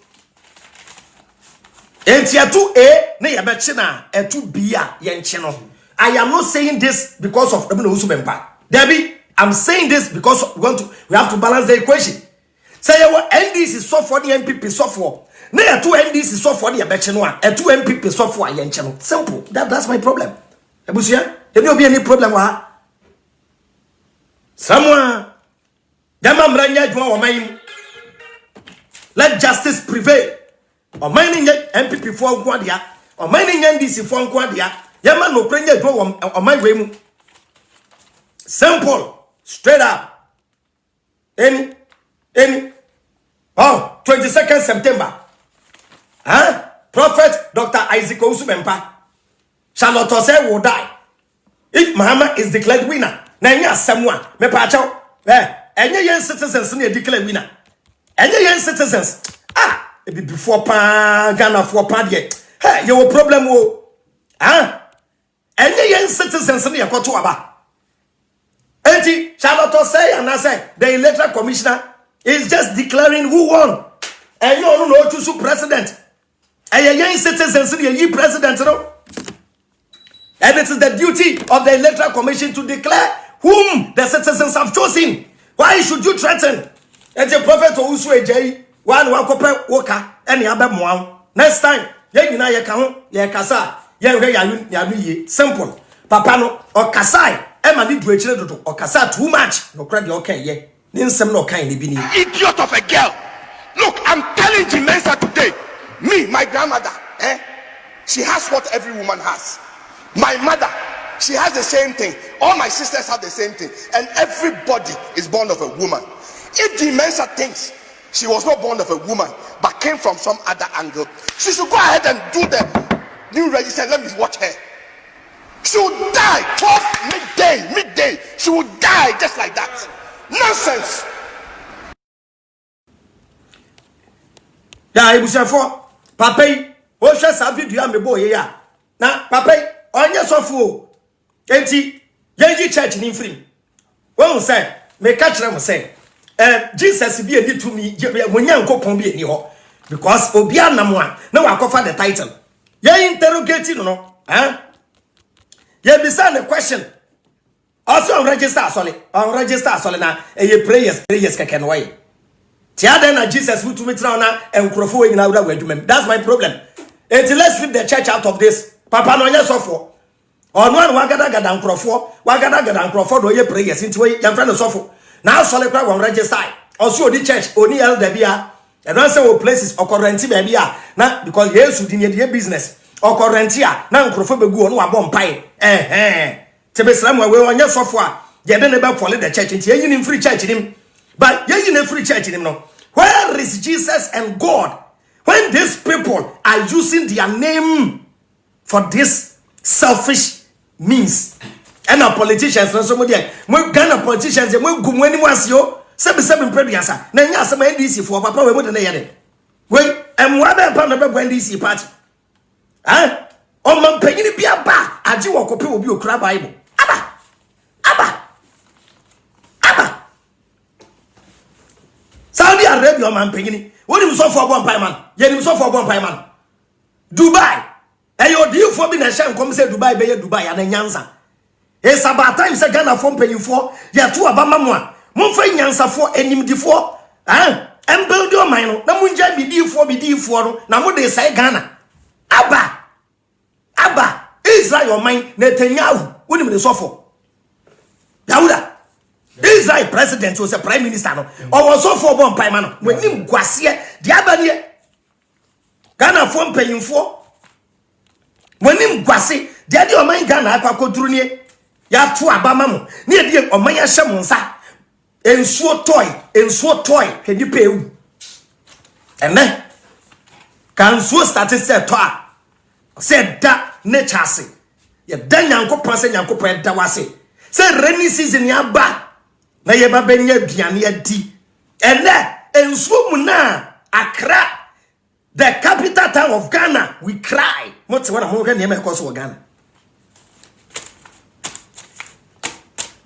Entia 2A, ne abechina, and 2B, yen channel. I am not saying this because of Owusu Bempa. Debbie, I'm saying this because we have to balance the equation. Say our NDC is so for the MPP so for. Ne 2 NDC so for the abechino, and 2 MPP so for yen channel. Simple. That's my problem. Ebusia, there will be any problem with her. Someone. Let justice prevail. Or mining MPP for Guadia, or mining NDC for Guadia, Yaman no Krenya do on my way. Simple, straight up. Any 22nd September. Prophet Dr. Isaac Owusu Bempa. Charlotte Osei will die if Muhammad is declared winner. Nanya someone, me pacho. Any young citizens near declare winner. Any young citizens. It be before Ghana for Paddy. Hey, you problem. Any young citizens near Kotuaba. Enti Charlotte Osei and I say the electoral commissioner is just declaring who won. And you don't know to president. And young citizens near president. And it is the duty of the electoral commission to declare whom the citizens have chosen. Why should you threaten? And the prophet Owusu Ejei, one wakope woka, any other one. Next time, ye na ye kaho, ye kasa, ye ye simple. Papano or kasai, Emma need to do or kasa too much. No credit okay, ye. Ninsem no kind bini. Idiot of a girl. Look, I'm telling Jimensa today, me, my grandmother, she has what every woman has. My mother, she has the same thing. All my sisters have the same thing. And everybody is born of a woman. If the Mensa thinks she was not born of a woman, but came from some other angle, she should go ahead and do the new register. Let me watch her. She would die 12 midday. She would die just like that. Nonsense. Yeah, I was for Papa. What shall I do? You have a boy here. Now, Papa. Onye sofu enti yenji church ni free won say me ka kire mo say Jesus bi edi to me wonya nkopon bi eni ho because obi anam a na wakofa the title ye interrogate no ye bisa the question also on register asole na prayers keke no way tia den na Jesus who to me try na enkrofo we nyina wura wadwumam. That's my problem. Enti let's leave the church out of this. Papa no nya sofo onu anu wagada nkrofo do ye prayers into we yan friend sofo now sole kwa won register also odi church oni elder bia And don't say places or currency baby na because yes you did your business or currency na nkrofo begu no abom pai tebesram we on your software ye dey never follow the church nti yin in free church nim but yin in free church nim no where is Jesus and God when these people are using their name for this selfish means and our politicians no somebody we Ghana politicians we gumwani wasio 7 preduasa na nya asema NDC for papa we mo de na ye de we emwa be pa na be NDC party o man panyini bia ba age wo kope obi okura Bible aba Saudi Arabia man panyini woni so for bon pai man ye ni so for bon pai man Dubai eyo di fo bi na sha nkom say Dubai be ye Dubai ya na nyansa it's about time say Ghana for panyinfo ya to abama mo a Monfa nyansafo enimdifo build your mind na munja bidifo no na mo de sai Ghana aba Israel your mind Netanyahu woni me sofo Dauda Israel president was a prime minister no o was sofo bon pai ma no wenim gwase de abanie Ghana fo mpanyimfo wenim gwase de o man Ghana akwakoduru ne ya to abama mo ne de o man ya hye mo nsa ensuo toy hedi pewu ene kan so statistics to a said that nature say ye dan yankopon say yankopon da wase say rainy season ya ba na ye ba benya aduane adi ene ensuo mu na Accra the capital town of Ghana we cry what when am go na ekoso of Ghana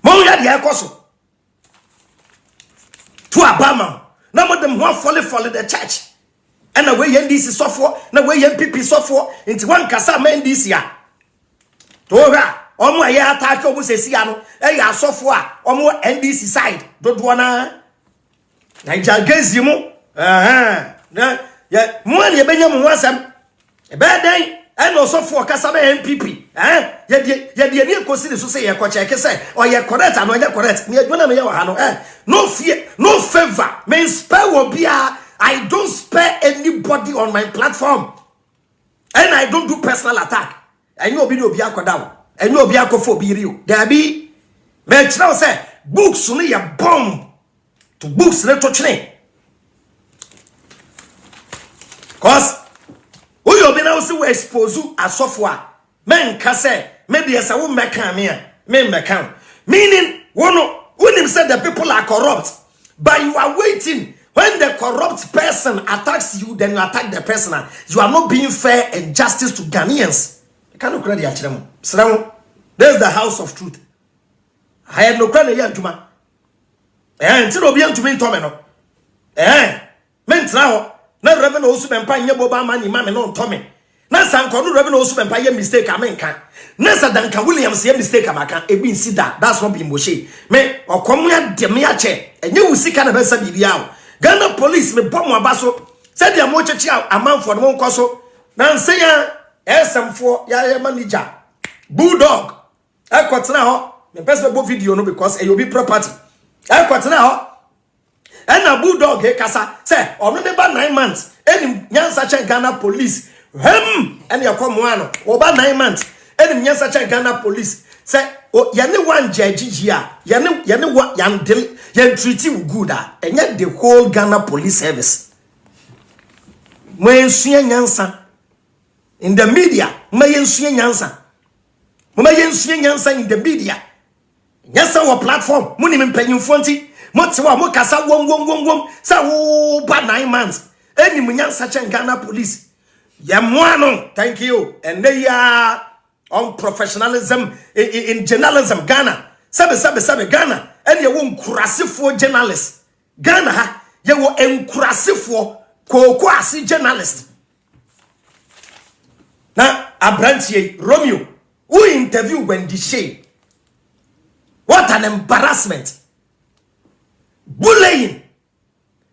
mo ya dia ekoso to Abama na mo dem ho follow the church and away NDC sofo na way MPP sofo into one kasa ma NDC a to ha omo aye attack omo sesi ano e ya sofo a omo NDC side dodo na Niger gazi mu na ya mo ne benya mo wasam e be den e no sofo kasa ma MPP ye de ni ekosi ne so say ye ko check say o ye correct and o ye correct me adwona me ye wa ha no no fear no favor me spare will be I don't spare anybody on my platform and I don't do personal attack. I know obi no obi akoda I know obi akofo obi riu there be me tell say books no ye bomb to books na to chene cause we obi na so we expose asofo a men ka say me dey say wo meka me a me meka meaning when said the people are corrupt but you are waiting when the corrupt person attacks you then you attack the person you are not being fair and justice to Ghanaians you cannot credit achirem srawo there's the house of truth I had no credit ya juma until obi antumi ntome no men trawo na reverend osu bempa nye boba ma ni ma me no ntome na sanko no reverend osu bempa ye mistake amenka Nessa Danka Williams ye mistake amaka ebi nsida that's not being moshe me okomu ya de me ache enye usika na besa bibia Ghana police me bom abaso said the mo chechi amanfo no nkoso na nsenya SM4 ya manager Bulldog ekotena ho me pese bo video no because e obi property ekotena ho na Bulldog he kasa say ono ne ba 9 months eni nyansa chen Ghana police eni yakomo ano oba 9 months eni nyansa chen Ghana police say o yane one judge here yane what yan treat you good and yet the whole Ghana police service mwensuye nyansa in the media mwensuye nyansa in the media nyansa wa platform muni mpenyimfo nti motewa mo kasa wom sa wo ba 9 months eni munyansa chen Ghana police yamwano thank you and they are on professionalism in journalism Ghana sabe Ghana and ye won kurasifo journalist Ghana ha ye wo enkurasifo koko asi journalist na abrantie Romeo who interview Wendy Shay what an embarrassment bullying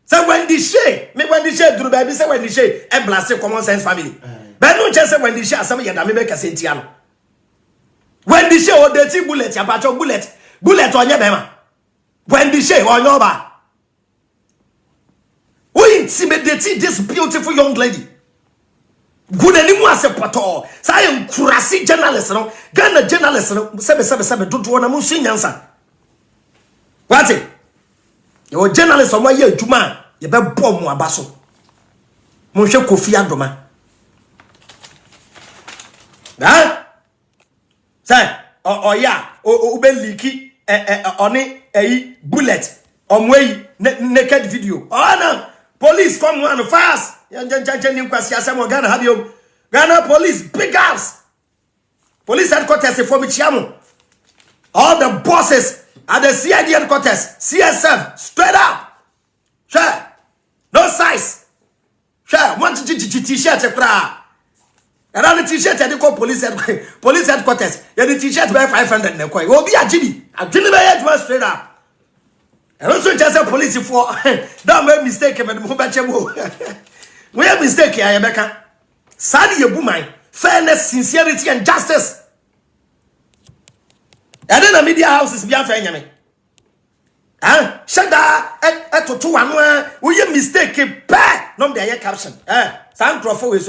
say Wendy Shay duru baby say Wendy Shay e blase common sense family but no just say Wendy Shay asem ye da me be kasentia no Wendy Shay o deti bullet ya pacho bullet onye be ma Wendy Shay onye oba who intimidating this beautiful young lady. Good anymore as a pato. So I am kurasi journalist, no. Ghana journalist, no. Sebe. Don't wanna mushi answer. What's it? Your journalist on my year, Juma. You better bomb abaso. Monsieur Kofi Adoma. Huh? Say, oh yeah, ube leaky, bullet, way, naked video. Oh no, police come on fast. Ghana police, big house. Police headquarters for Michiamo. All the bosses at the CID headquarters, CSF, straight up. Sure, no size. Sure, want to t-shirt. And the t-shirt they call police headquarters. Yeah, the t-shirt by 500 na koi. Will be a Jimmy. A Jimmy by one straight up. And also just a police for don't make mistake but we have mistake here, Rebecca. Sadi Yabumai, fairness, sincerity, and justice. And then the media house is beyond fair. Huh? Shada at 2-1. We have mistake bad. No, they are caption. Some crofo is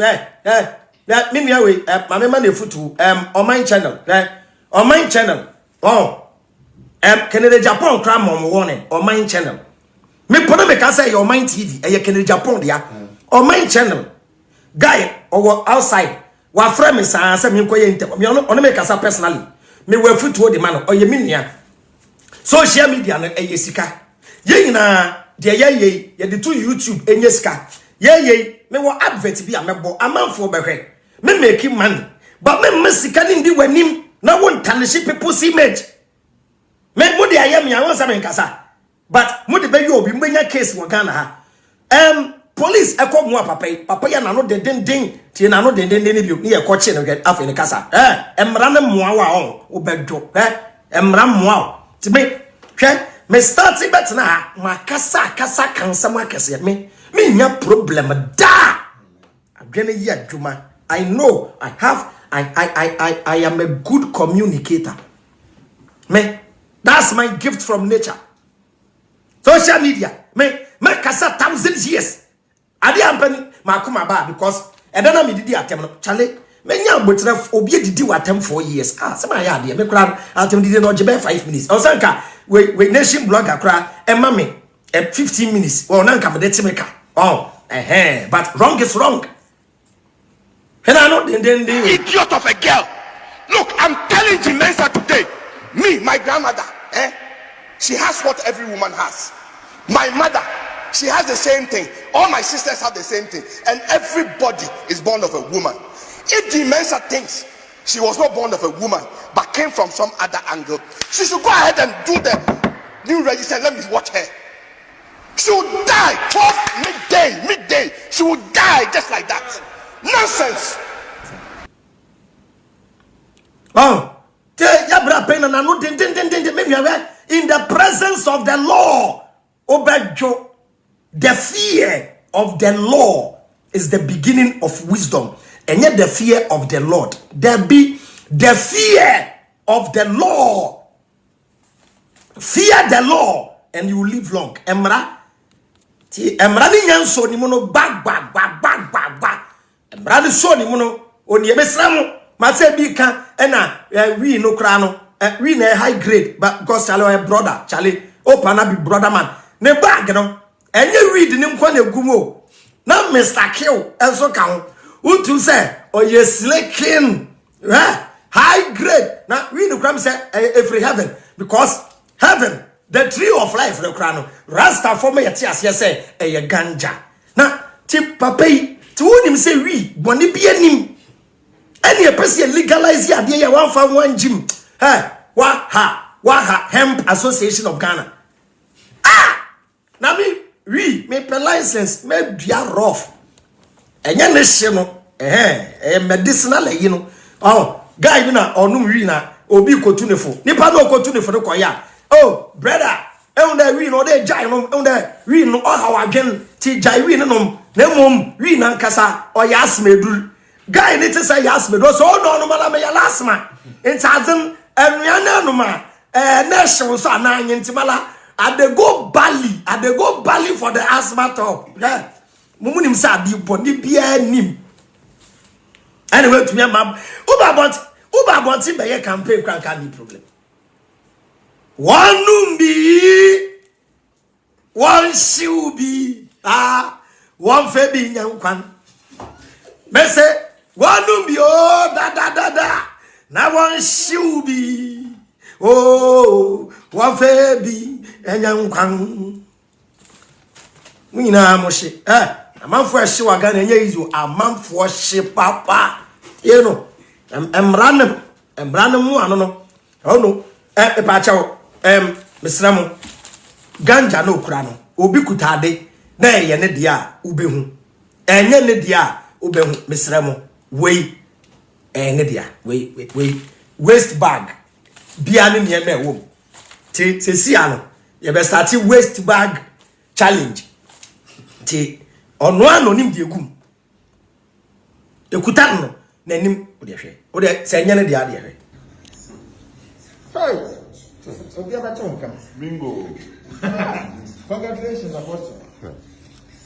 that mean we my man futu on my channel on my channel Canada Japan cram on warning on my channel me put me can say your mind TV Canada Japan dia on my channel guy or outside wa friend me say me ko ye me on me kasa personally me we futu the man or ye minia social media na sika ye na de ye the two YouTube enye sika ye me wo advert bi amebo amanfo behwe me making money but me mesika ndi wanim na won tarnish people's image me mudi ayam ya won saben kasa but mudi be yo bi mbenya case wo Ghana ha police ekomu papa ya na no den tie na no den bi ni ye ko che no get afa ni kasa emra ne moa wa on obedwo emra moa ti me hwe me start bet na ma kasa kan sama kase me nya problem da adwene yi adwuma. I know I am a good communicator. Me, that's my gift from nature. Social media, me kasa 1,000 years. Adi ampani makuma ba because edana me didi atem chale me nya botre obi didi watem 4 years. Sama ya ade me kra atem didi no je be 5 minutes. Osanka we nation blogger kra emma me 15 minutes. Well nanka me de temeka. But wrong is wrong. Idiot of a girl. Look, I'm telling Jimensa today. Me, my grandmother, she has what every woman has. My mother, she has the same thing. All my sisters have the same thing. And everybody is born of a woman. If Jimensa thinks she was not born of a woman, but came from some other angle, she should go ahead and do the new register. Let me watch her. She will die 12 midday. She will die just like that. Nonsense. In the presence of the law, Obejo, the fear of the law is the beginning of wisdom, and yet the fear of the Lord. There be the fear of the law. Fear the law, and you will live long. Emra ni nyanso ni mono bag. Brother Sony Muno, on your Besram, Massa Bika, and we no crano, we ne high grade, but because Charlie, brother, Charlie, open up, brother man, ne bag, and you read the name Quane Gumo. Now, Mr. Kill, and so count, who to say, or ye slicking, high grade. Now, we no cram say every heaven, because heaven, the tree of life, the crano, Rasta for me at yes, say, a ganja. Now, tip papa. To him say we boni bi anim any a person legalize ya dey 1 gym wa hemp association of Ghana na me per license me bia rough enya ne hye no medicinal yi no guy bi na onum wi na obi kotunefo nipa na okotunefo no koya brother that we no dey jai no that we no how again ti jai we no na mom we na nkasa o yasmedu guy need to say yasmedu so no mala me yalasma intazem enuana no ma nation so na ntimala I dey go Bali for the asthma top Mumunim sa di boni bia nim. Anyway, to me, ma'am, Uba want be a campaign can be problem. One numbi, one shubi, one febi young kwan. Messe, one numbi, oh, da. Now one shubi, oh, one febi and young kwan. We na moshi, a man for a show again, and you a man for ship, papa. You know, I'm random, I don't know. Oh no, Pacho, Mr. Ganja no crano, Ubicutade, nay, and Nedia, Ubehu, and Nedia, Ubehu, Mr. Way, and Nedia, way, waste bag, Bianin Yeme womb. Tisiano, you best start waste bag challenge. T on one on him, the gum. The Kutano. Nenim ode se nyane dia dia he hey obi abaton kam bingo congratulations apostle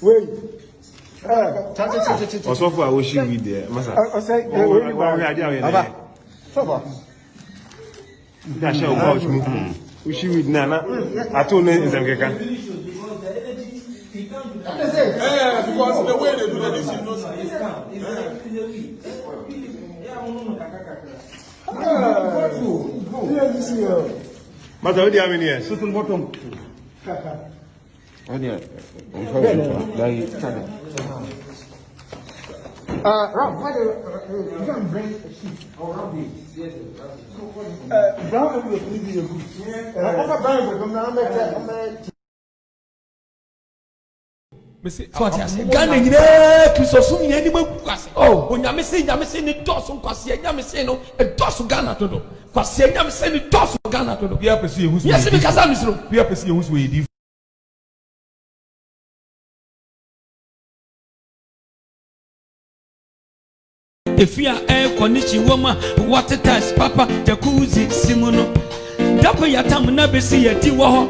wait Osofo a wo shi wi there masa o say we ba aba so ba da sha o ba o mu wo shi wi na ato ne nzamkeka because the way they do that is not Mata odi amini e sutun bottom odi Rob, why do you can bring a sheet or Robbie? Brown will leave you good. I'm brown will come down. Ghana nyina Christosum nyina ni makwase oh onyamese ni toso kwase nyamese no toso Ghana todo kwase nyamese ni toso Ghana todo bia pese ehus yes me kasa misro bia pese ehus we di efia konichi woma water test papa jacuzzi simuno dapo yatam na besi yati wo ho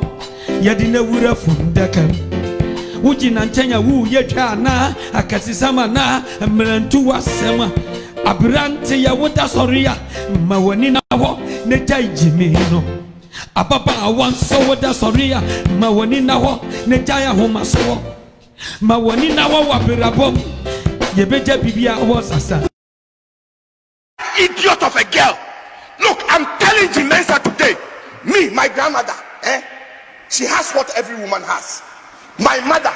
yadi na wura fundaka Uji nantenya wu yetwa na akasisama na mrantu wasema abrante ya woda soria mawani na ho ne jai jimino ababa awanso woda soria mawani na ho ne jai ahoma so mawani na ho wabirabom yebeja bibia wo sasa Idiot of a girl. Look, I'm telling you Mensa today, me, my grandmother, she has what every woman has. My mother,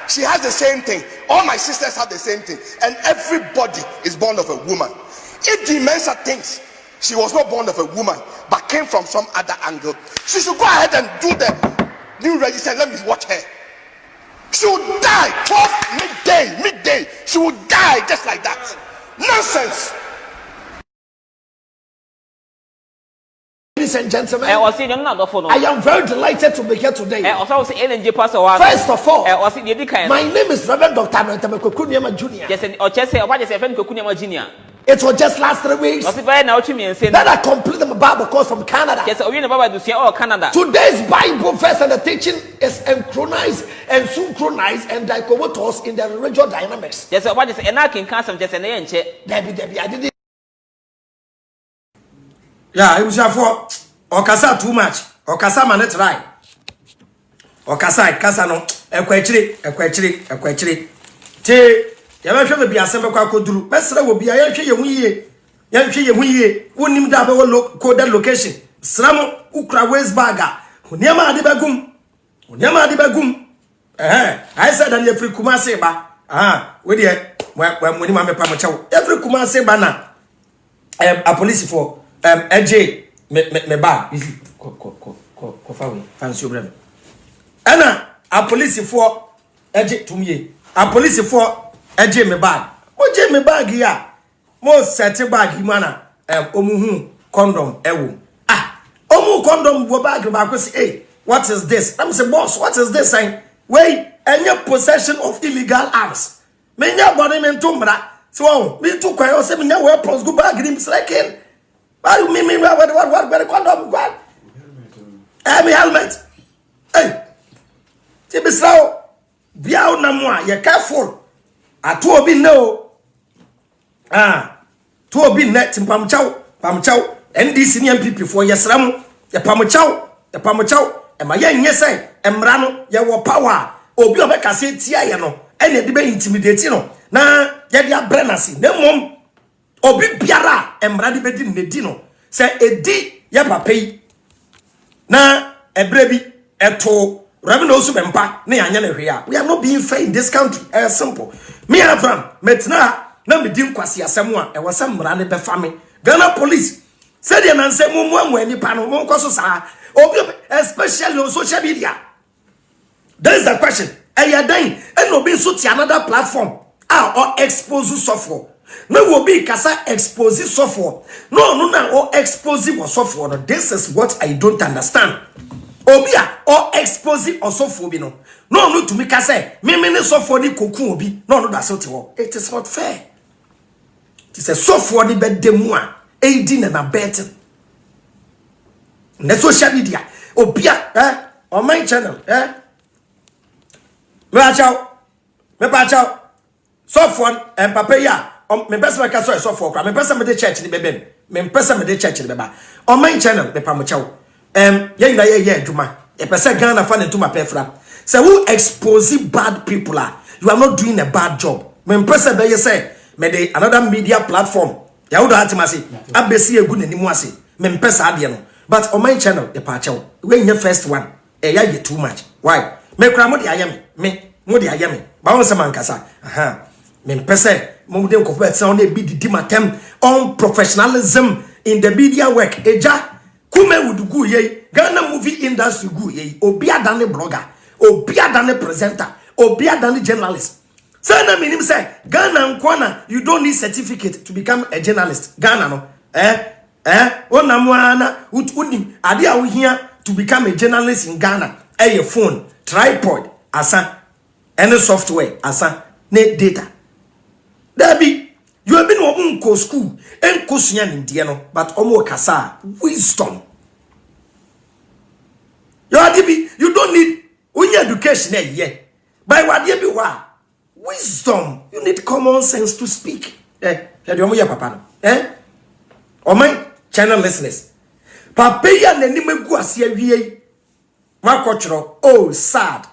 she has the same thing. All my sisters have the same thing. And everybody is born of a woman. If the Mensa thinks she was not born of a woman, but came from some other angle, she should go ahead and do the new register. Let me watch her. She would die 12 midday. She would die just like that. Nonsense. Ladies and gentlemen, I am very delighted to be here today. First of all, my name is Reverend Dr. Anantamekokuniama Jr. It was just last 3 weeks that I completed my Bible course from Canada. Today's Bible verse and the teaching is synchronized and synchronized and dichotomous in the religious dynamics. I didn't. Yeah, it was for Okasa too much. Okasa man try. Okasa kasa no ekwechiri. Te ya ba hwe be asem kwa koduru. Mesre wo bia ya hwe ye hu yie. Wonim da be wo coded location. Sram ukra waste baga. Oniama ade bagum. I said that every Kumasi ba. We dey when ma me pa mo chew. Every Kumasi ba na a police for AJ me ba easy ko fa we fancy obrem ana a police for AJ tumye a police for AJ me bag oje me bag ya mo set bag mana omuhu condom ewo omu condom wo bag ba ko say hey what is this I'm say boss what is this saying wait any possession of illegal arms me nya body me ntumra so me to kwai o say me nya weapons go bag him striking. Why you mean what condom what? Helmet. Hey. Tibisao biao na moa, you careful. ato obi no to obi net pamchau NDC ni MPP for yesram ye pamchau e ma ye nyese emra no ye wo power obi obeka se tia ye no ene de be intimidate no na ye dia brenasi na mom obi biara emra de be di ne di no se edi ye papai na ebre bi eto revenue also bempa na yanya na hwe a we are not being fair in this country. Simple me Abraham metna na me di nkwase asem a e wose mra ne be fa me Ghana police said the man say mumu ani pa no mo nkoso sa obi especially on social media. There is a question eya dan and obi so ti another platform or expose software no will be kasa expose software no na or expose software no. This is what I don't understand. Obia or expose or software bi no to me kasa me software ni kokun obi no that so te. It is not fair. It is a software ni be demu a 18 and a better. The social media. Obia, on my channel, me pachao. Software and papaya. Me best make a software. Me best me the church ni bebe. Me best me the church ni beba. On my channel, me pamuchao. Ye juma. E pese Ghana fan into my pefra. Say who expose bad people are. You are not doing a bad job. Me best be say me the another media platform. Ya would have to abesi a good anymore. Mempesa adiano. But on my channel, the pacho, when your first one, you too much. Why? Me cramodi ayami, me, modi ayami, bounce a mancasa. Aha. Mempesa, Mudem Copet sound a bit dimatem on professionalism in the media work. Eja, Kume would go ye, Ghana movie industry go ye, Obia than a blogger, Obia than a presenter, Obia than a journalist. Sana minim say Ghana nkwana you don't need certificate to become a journalist. Ghana no ona mwana unim ade a wo hia to become a journalist in Ghana. Your phone, tripod, asa, any software, asa, net data. Dabi you have been open school and kosunya ndiano but omo kasa wisdom. You don't need education here. By what you be wa wisdom, you need common sense to speak. Papa. Oh my channel listeners. Papaya nenime guasia wie. Makochro, oh sad.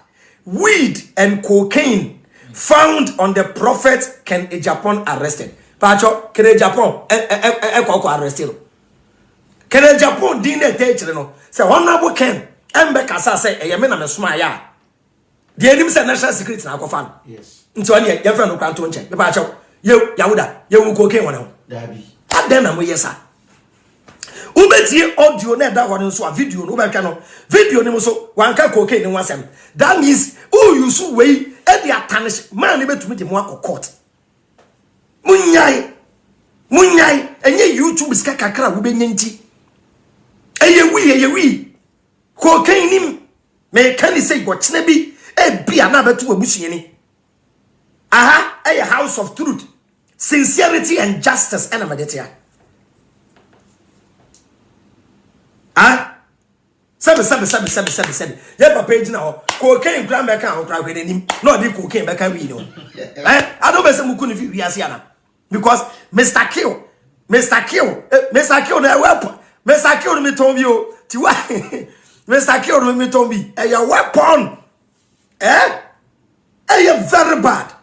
Weed and cocaine found on the prophet Ken Japan arrested. Pacho, Ken Japan arrested. Ken Japan dine teacher no. Say honorable Ken. Mbekasa say eyemena mesuma ya. The enemy said national security na akofan. Yes. Nti wani ya friend okwa nto nche. Me ba chaw. Yawuda, yewu cocaine wona ho. Dabi. Aden na mo yesa. Ubetie audio na da hono so a video no ubeka no. Video ni mo so wanka cocaine ni wasem. That means who you so wey e dey atanish man ni betumi de mo akọ court. Munyai enye YouTube sika kakra wo benye nti. Eye wi. Cocaine nim me kan say go chena bi e bia na betu abusuani. Aha, a house of truth, sincerity and justice and amadetia. Ah, sabi. Yeah, page now. Cocaine grand back out crowd with him. No, the cocaine back we know. I don't say mukuni fi wiasiana because Mr. Kill, na weapon. Mr. Kill me told you. Tiwa, Mr. Kill me told me. A weapon. Very bad.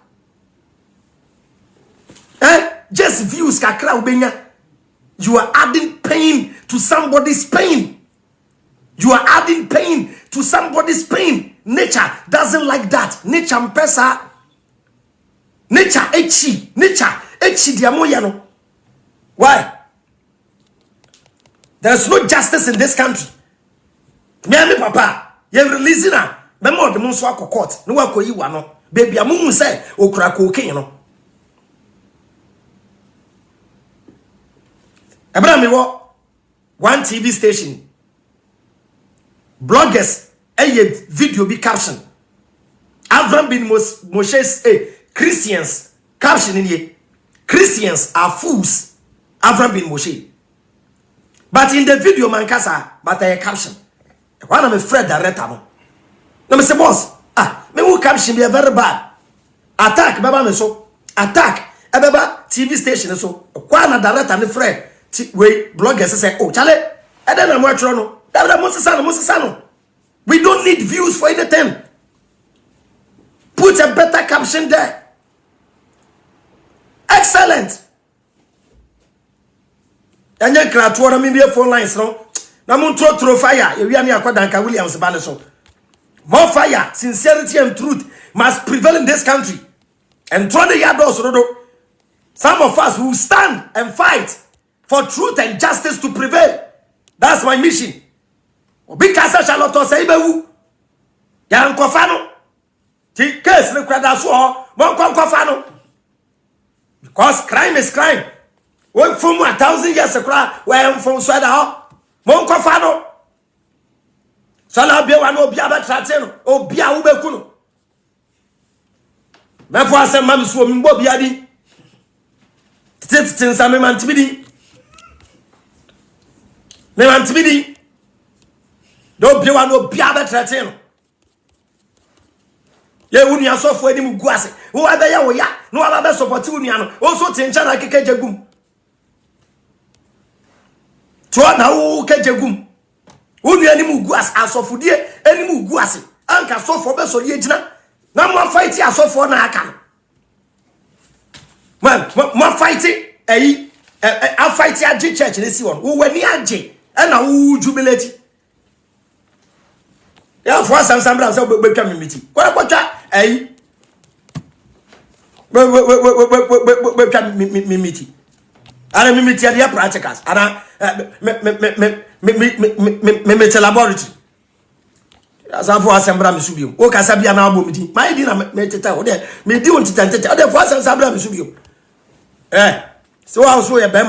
Just views kakra ubenya. You are adding pain to somebody's pain. You are adding pain to somebody's pain. Nature doesn't like that. Nature mpesa. Nature echi diamoya no. Why? There's no justice in this country. Me papa, you releasing her. Memo de monso akọ court. No wa koyi wa no. Baby amuhu say okura cocaine no. Abraham one TV station. Bloggers video be caption. Avram bin Moshe's Christians caption in here. Christians are fools. Avram bin Moshe. But in the video mankasa, but I caption. One of my friend director. No, Mr. Boss. Me who caption be very bad. Attack baba me so. attack ebeba TV station so kwa na director ne friend we bloggers say oh chale e dey na mo atro no da mo sisa no we don't need views for anything. Put a better caption there. Excellent. And you can try to me phone lines no. Na mo throw fire. You hear me Danka Williams ban so. More fire, sincerity and truth must prevail in this country. And throw the yard also. Some of us will stand and fight for truth and justice to prevail. That's my mission. Obi kasa Charlotte say bewu. Ya nkofano. Ti case ne kwada so mo nkofano. Because crime is crime. We from 1,000 years ago, we from Sweden ho. Mo nkofano. Sala bia wa no obi abetrate no. Obi a wo beku no. Me fo asem ma so mi mbo bia di. Tin sa me man tibidi. Me man tibidi. Do bia wa no obi abetrate no. Ye wunu asofo ani mu gu ase. Wo abe ya wo ya. No aba be support wunu ano. O so tincha na kekejegum. To na wo kejegum. Wunu ani mu gu ase asofodie ani mu gu ase. Anka sofo be so ye gina. Na mo fight asofo na aka no. Man, mo fight a fight age church ne si won. Wo wani age. E na wo jubilate. Ya for some bra say be twa mimiti. Kwa twa be twa mimiti. Ana mimiti ya practicals. Ana me laboratory. Asa for some bra misubio. O kasa bia na abomiti. My di na me teta o de me di on teta teta. O de for some bra misubio. So how we be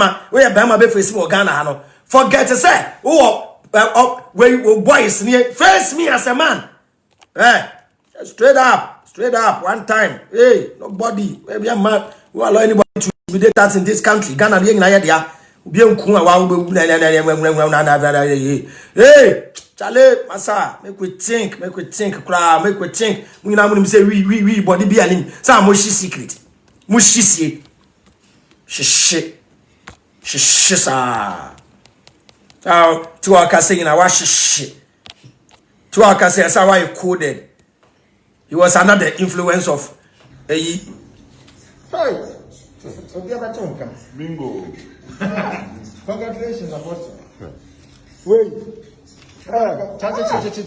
be face mo Ghana ha no. Forget to say we boys near face me as a man. Straight up one time. Hey, nobody, maybe a man who allow anybody to intimidate us in this country. Ghana being na dia. Ubi nkun wa hey, chale masa, make we think, kra, make we think. We na mo say we body be anim. Sa mo shi secret. Mo shi sie. Shi sa. To our saying, I was shit. To our saying, how I coded. He was another influence of a. Bingo. Congratulations, Apostle. Wait.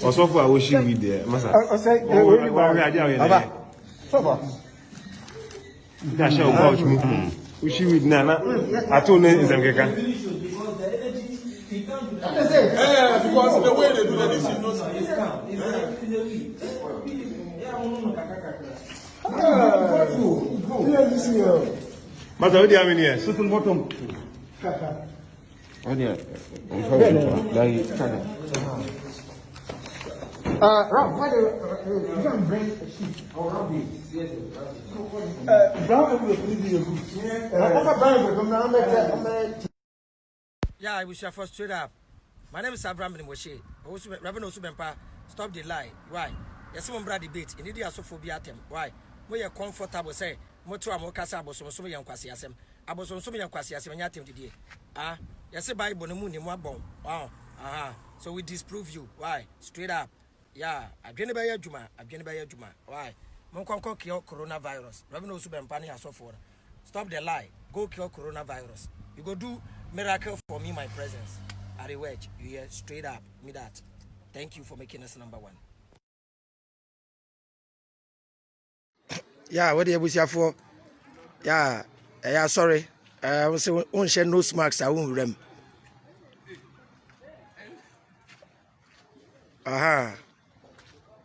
Also for our she with there, Massa. I say, Baba. That's your about me. She with Nana. I told her is a because the way they do that is But how do you have in here? Certain bottom. Oh, yeah. Rob, why do you don't bring a sheet or Robbie? Brown will please you. Yeah, I wish you first straight up. My name is Abraham Moshe. Reverend Osubempa, stop the lie. Why? Yes, some brother debate. In the asophobia term. Why? We are comfortable say. Moto amokasa abosom yan kwase asem. Abosom yan kwase asem nya tem didie. Ah, yes Bible no mu ni mo abon. Wow. So we disprove you. Why? Straight up. Yeah, adwene ba ya adwuma. Why? Mon konko kill coronavirus. Reverend Osubempa ni asofo. Stop the lie. Go kill coronavirus. You go do miracle for me, my presence. At a wedge, you hear straight up me that. Thank you for making us number one. Yeah, what do you wish for? Yeah, sorry. I say on share no marks. I won't rem. I'm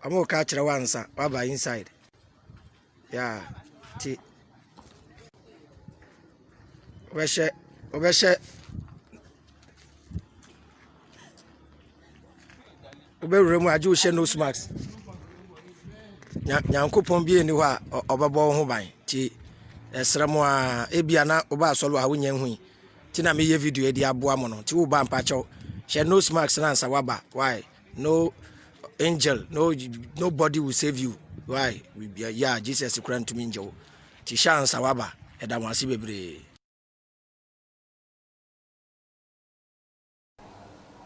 gonna catch the one, sir. Baba inside. Yeah, Obeshe. Oberemu aju she no smacks. Nyankopon bi eni ho a obebo ho ban. Ti esremo a ebia na oba asolo a wonya hu. Ti na me ye video e di aboa mo no. Ti wo ba mpa chew. She no smacks na ansa waba. Why? No angel, nobody will save you. Why? Yeah, Jesus grant to me angel. Tishan Sawaba, Edamasi Bebre.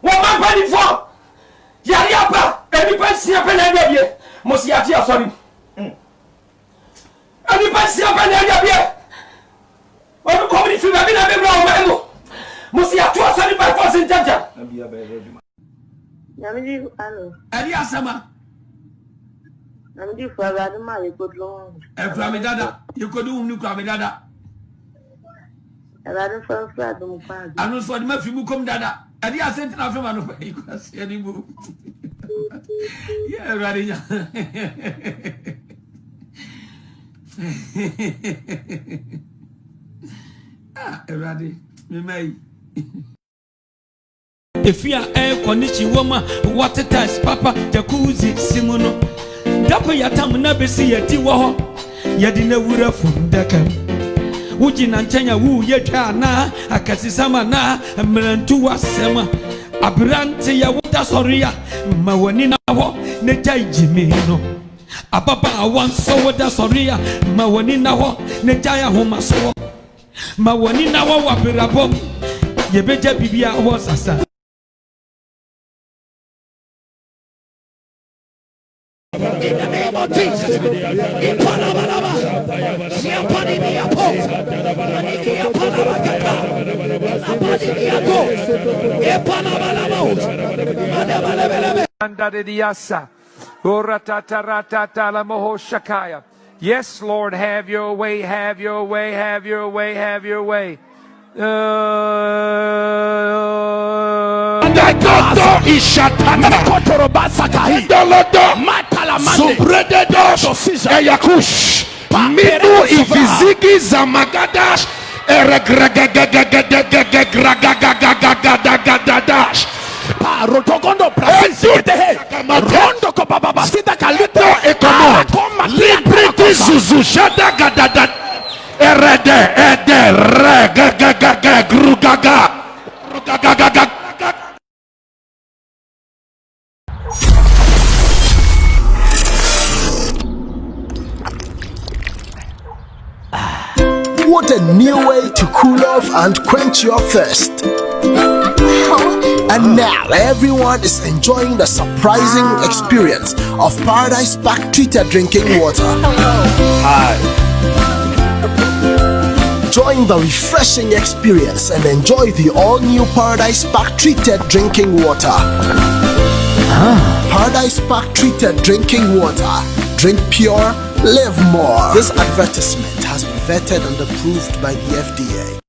What my for? Yariapa, any person up and here. Mosiatia, sorry. Any person up and here. What the comedy film have been a bit wrong, Mosiatua, sorry, by force in Jaja. Namiji, hello. Ariasama. Namiji, for Radama, you could long. And Flamidada, you could do Nukamidada. And I don't feel flat on fire. I don't for the Mafimu come dada. And he has sent enough of man you can see any move. Yeah, ready. Ready. Me may. If you are air condition woman, water test, papa, jacuzzi, simono. Dapo yatam never see a tiwa. Yadina would have from Deccan. Wuji Nanchanya woo yetana, Akasisama na, Melantua Sema, Abrante Yawata Soria, Mawanina, Nejai Jimino. Ababa once so with the Soria, Mawanina, Nejaya Homaso, Mawanina Wapirabom, Yebeja Bibia was a son. In the name of Jesus, yes, Lord, have your way, have your way, have your way, have your way. Yakush Minu Ifizigi Zamagadash Eregragagagagagagagagagagagagadash Rotogondo Brasile Rondo Kobaba Sita Kalito Ekomo Libriti Zuzu Shada Gadada Erede Ede Regagagaga Grugaga Rugagaga. What a new way to cool off and quench your thirst. And now everyone is enjoying the surprising experience of Paradise Park treated drinking water. Hi. Join the refreshing experience and enjoy the all-new Paradise Park treated drinking water. Paradise Park treated drinking water. Drink pure, live more. This advertisement has been vetted and approved by the FDA.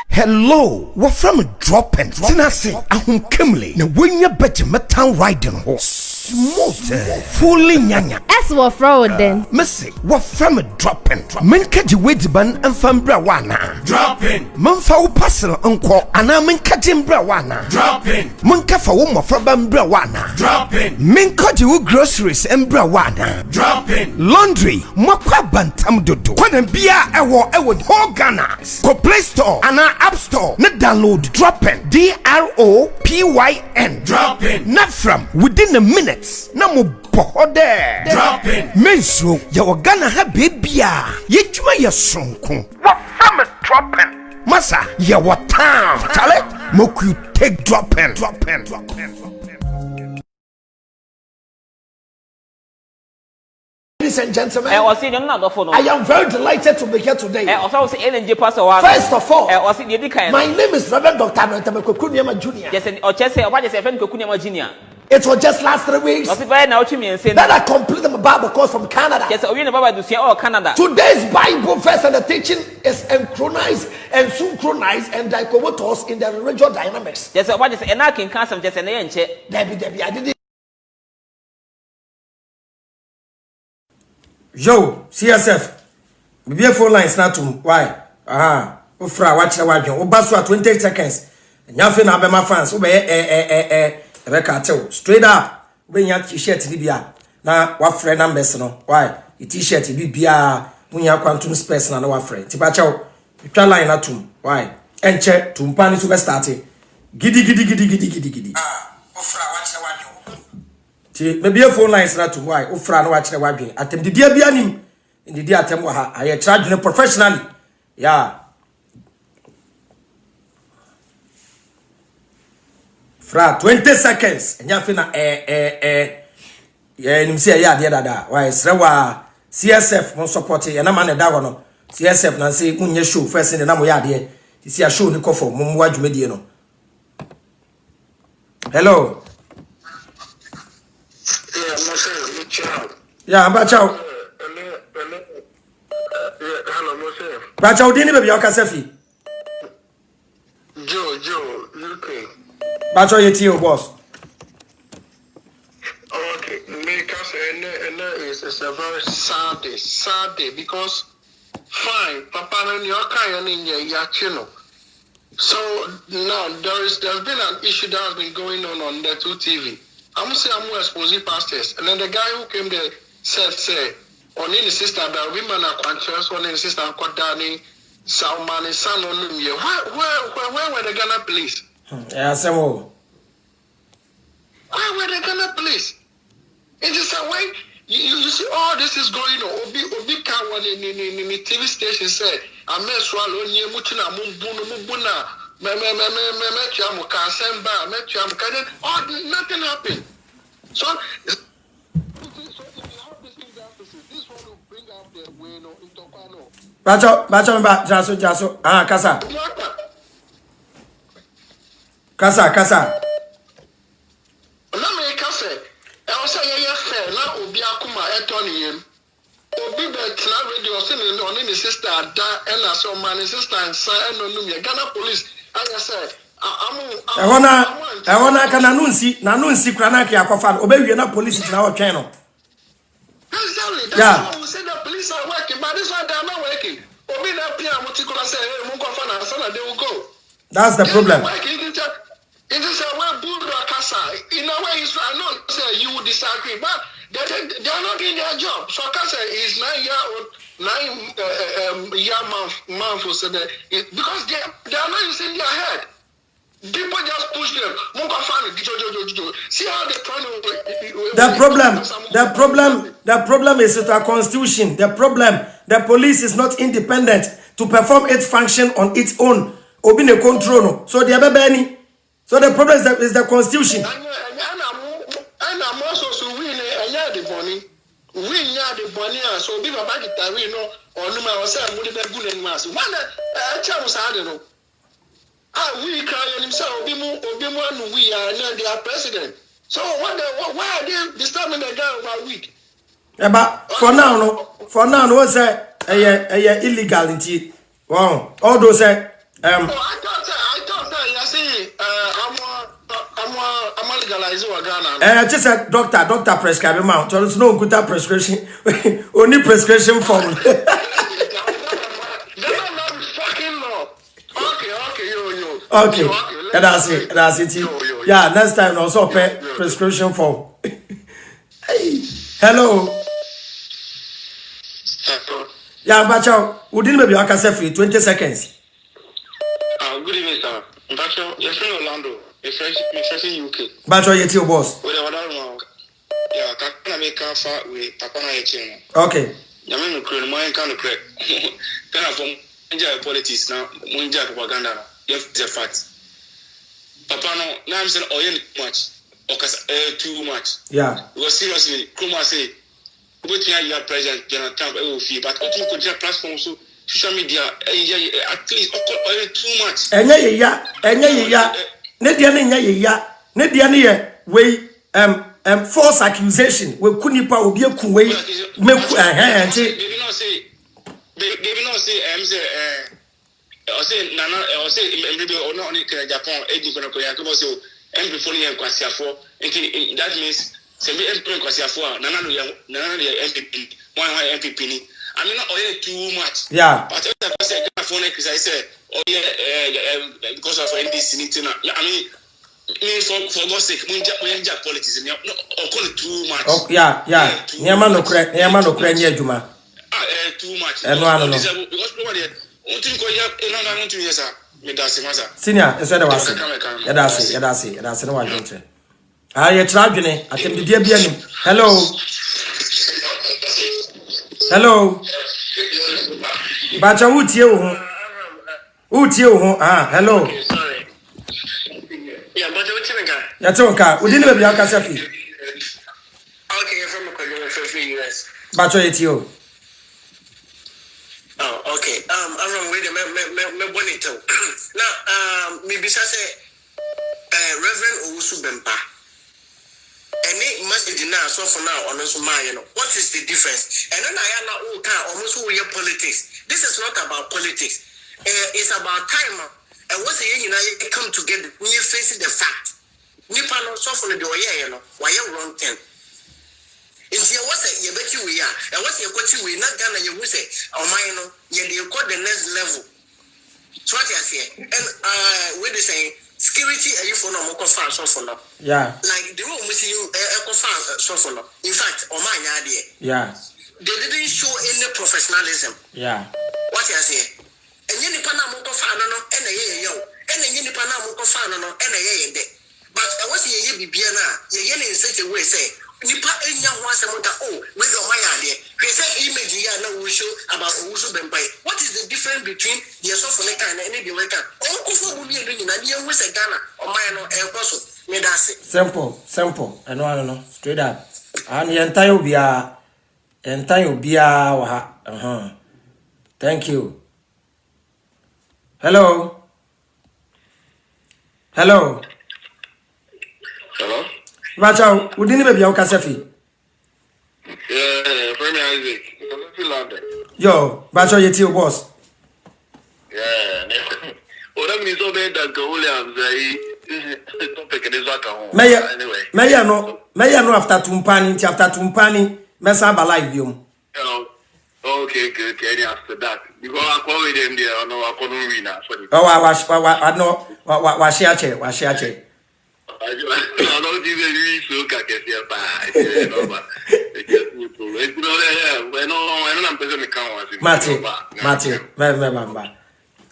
Hello, what from a dropping? Tinasi, ahun kemle. Na wenya beje metan riding ho. Smooth, fully nyanya. As what fraud then? Missy, what from a dropping? Menka ji wedziban enfambra wana. Dropping. Menfa wo parcel enko ana menka jimbra wana. Dropping. Menka fa wo mofraba mbra wana. Dropping. Menka ji wo groceries embra wana. Dropping. Laundry, makwa bantam dodo. Kwana bia ewo whole Ghana. Go Play Store ana App Store. Na download Dropping. DROPYN. Dropping. Not from within a minute. Na mo boho there. Dropping. Menso ya Ghana ha bebia. Yejuma ya sonko. What from a Dropping? Masa ya what town. Tale moku take Dropping. Ladies and gentlemen, I am very delighted to be here today. First of all, my name is Reverend Dr. Anantamekokuniama Jr. It was just last 3 weeks that I completed my Bible course from Canada. Today's Bible verse and the teaching is synchronized and synchronized and dichotomous in the religious dynamics. Yo, CSF. Be phone lines not to why? Ufra watch the wagon. Obasu 28 seconds. Nyafin abema fans. Ube straight up. When you t-shirt Libya. Na what friend numbers no. Why? The t-shirt Libya. When you quantum space na no what friend. Tipacho. You line at tum. Why? Enche tumpani super starting. Gidi. Ufra watch the wagon. maybe a phone lines not to why ufra no watch the wagging atem the dear bianim in the dear atem wa I charge you professionally yeah fra 20 seconds enya fina yeah nim say ya de dada why srewa CSF mo support ya na man da go no CSF na say munye show first in na mo ya de see a show ni kofo mo wadwumedie no hello. Yeah, Bachao. Hello, Moshe. Bachao, dini baby, you can say Joe, UK. Bachao, you tell boss. Okay, because it's a very sad day because fine, Papa and your kind in your channel. So now there's been an issue that has been going on the 2 TV. I'm say I'm exposing pastors, and then the guy who came there said, on any sister that women are conscious, on any sister Kodani, Salman, son on them. Where were the Ghana police? Yeah, Samuel. Where were the Ghana police? It's just a way you see all this is going on. Obi can one in the TV station said, I'm not swallow near Mutina Mumbuna. Nothing happened. So Bacho, Jaso. Ah, Kasa. I was saying, fair. Now, Obi Akuma, Etonian. Obi Betla radio saying, on the sister, and I saw my sister and son, and Ghana police. I said, I wanna can anunsi kranaki akofan obewie na police na o twen no. Exactly. That's why we say the police are working, but this one they are not working. Obi na pia mutikula say, hey, mungo fana sana they will go. That's the problem. It is a way Buddha Kasa. In a way, I know say you would disagree, but they are not doing their job. So Kasa is 9 year month for so because they are not using their head. People just push them. See how they trying to. The problem is with our constitution. The police is not independent to perform its function on its own. Obine control. So the baby. So the problem is the constitution. And I'm also so we the money. We the money. So be back it we know or no matter what we be good and mass. One chance I don't know. We cry himself. We are their president. So why are they disturbing the guy over a week? Yeah, but for now, no say illegal in it. Wow, all those say I thought that you say I'm legalizing Ghana. Just a doctor prescribe amount. So there's no good prescription. Only prescription form. Okay, that's it. Yeah, next time also pay prescription form. Hey, hello. Yeah, Bacho, wouldn't maybe I can say for 20 seconds. Good evening, sir. Bacho, you're from Orlando. You're fresh in UK. Bacho, you're your boss. Yeah, can make a far with Papa. Okay. Yaman Ukraine, my kind of crack. Kind of from politics now, Munja propaganda. Yes, the fact. Papa, no, now I'm saying, too much. Okay, too much. Yeah. Because seriously, Kuma say, what you are President General Trump, but what you could platform so social media, at least too much. And yeah, Nediania, way, false accusation, we couldn't power be a kuway, make a hand. They did not say, I say, Nana, I say, maybe or not only Japan, Eddie Konokoya, so every fully and Quasiafo, and that means Semi Emperor Quasiafo, Nana, MPP, one high MPP. I mean, not too much. Yeah. But I said, I said, oh, yeah, because of NDC, I mean, for God's sake, Munja politics, no, call it too much. Oh, yeah. Niamano Krenya Juma. Too much. And no, because Senior, I said I was. That's it. No one. Ah, you traveling. I think the dear Bianim. Hello. Hello. Bacha uti you. Uti you. Ah, hello. Yeah, but what's in the guy? That's okay. We didn't have your casafi. Okay, you're from a US. Bacha it you. Oh, okay. I'm wrong with me bonito. Now, maybe say Reverend Owusu Bempa. Any message now, so for now, on also my, what is the difference? And then I am not almost who your politics. This is not about politics. It's about time. And once a year, you come together, when you face the fact. Nipa no so for the way, why you wrong thing. If you was a you bet you we are, and what's your coach we not gonna you will say, oh my, you got the next level. So what you say, and what they saying, security are you for no more far so for now. Yeah. Like the room we see you so for now. In fact, oh my idea. Yeah. They didn't show any professionalism. Yeah. What you say? And you nipa na mo fan no and a yo and you nipa na mo fan no and a de. But I was ye bibia na ye in such a way say nipa enya ho asem ta oh we go my idea. We say image ya na we show about Owusu Bempa. What is the difference between the so for and any the worker? Oh kufo bu bi ni na ye we say Ghana o my no e koso me da se. Simple. I know. Straight up. And the entire bia wa ha. Thank you. Hello. Hello. Bacha, we didn't be your casafi. Yeah, Premier Isaac. Yo, Bacha, you too, boss. Yeah. Oh, that means so bad that go Williams. Topic is like a home. May I know after Tumpani, Messaba live you. Okay. After that, because I call with them there, I know I couldn't win. Oh, I know. Was she a I don't even look at it. Matthew,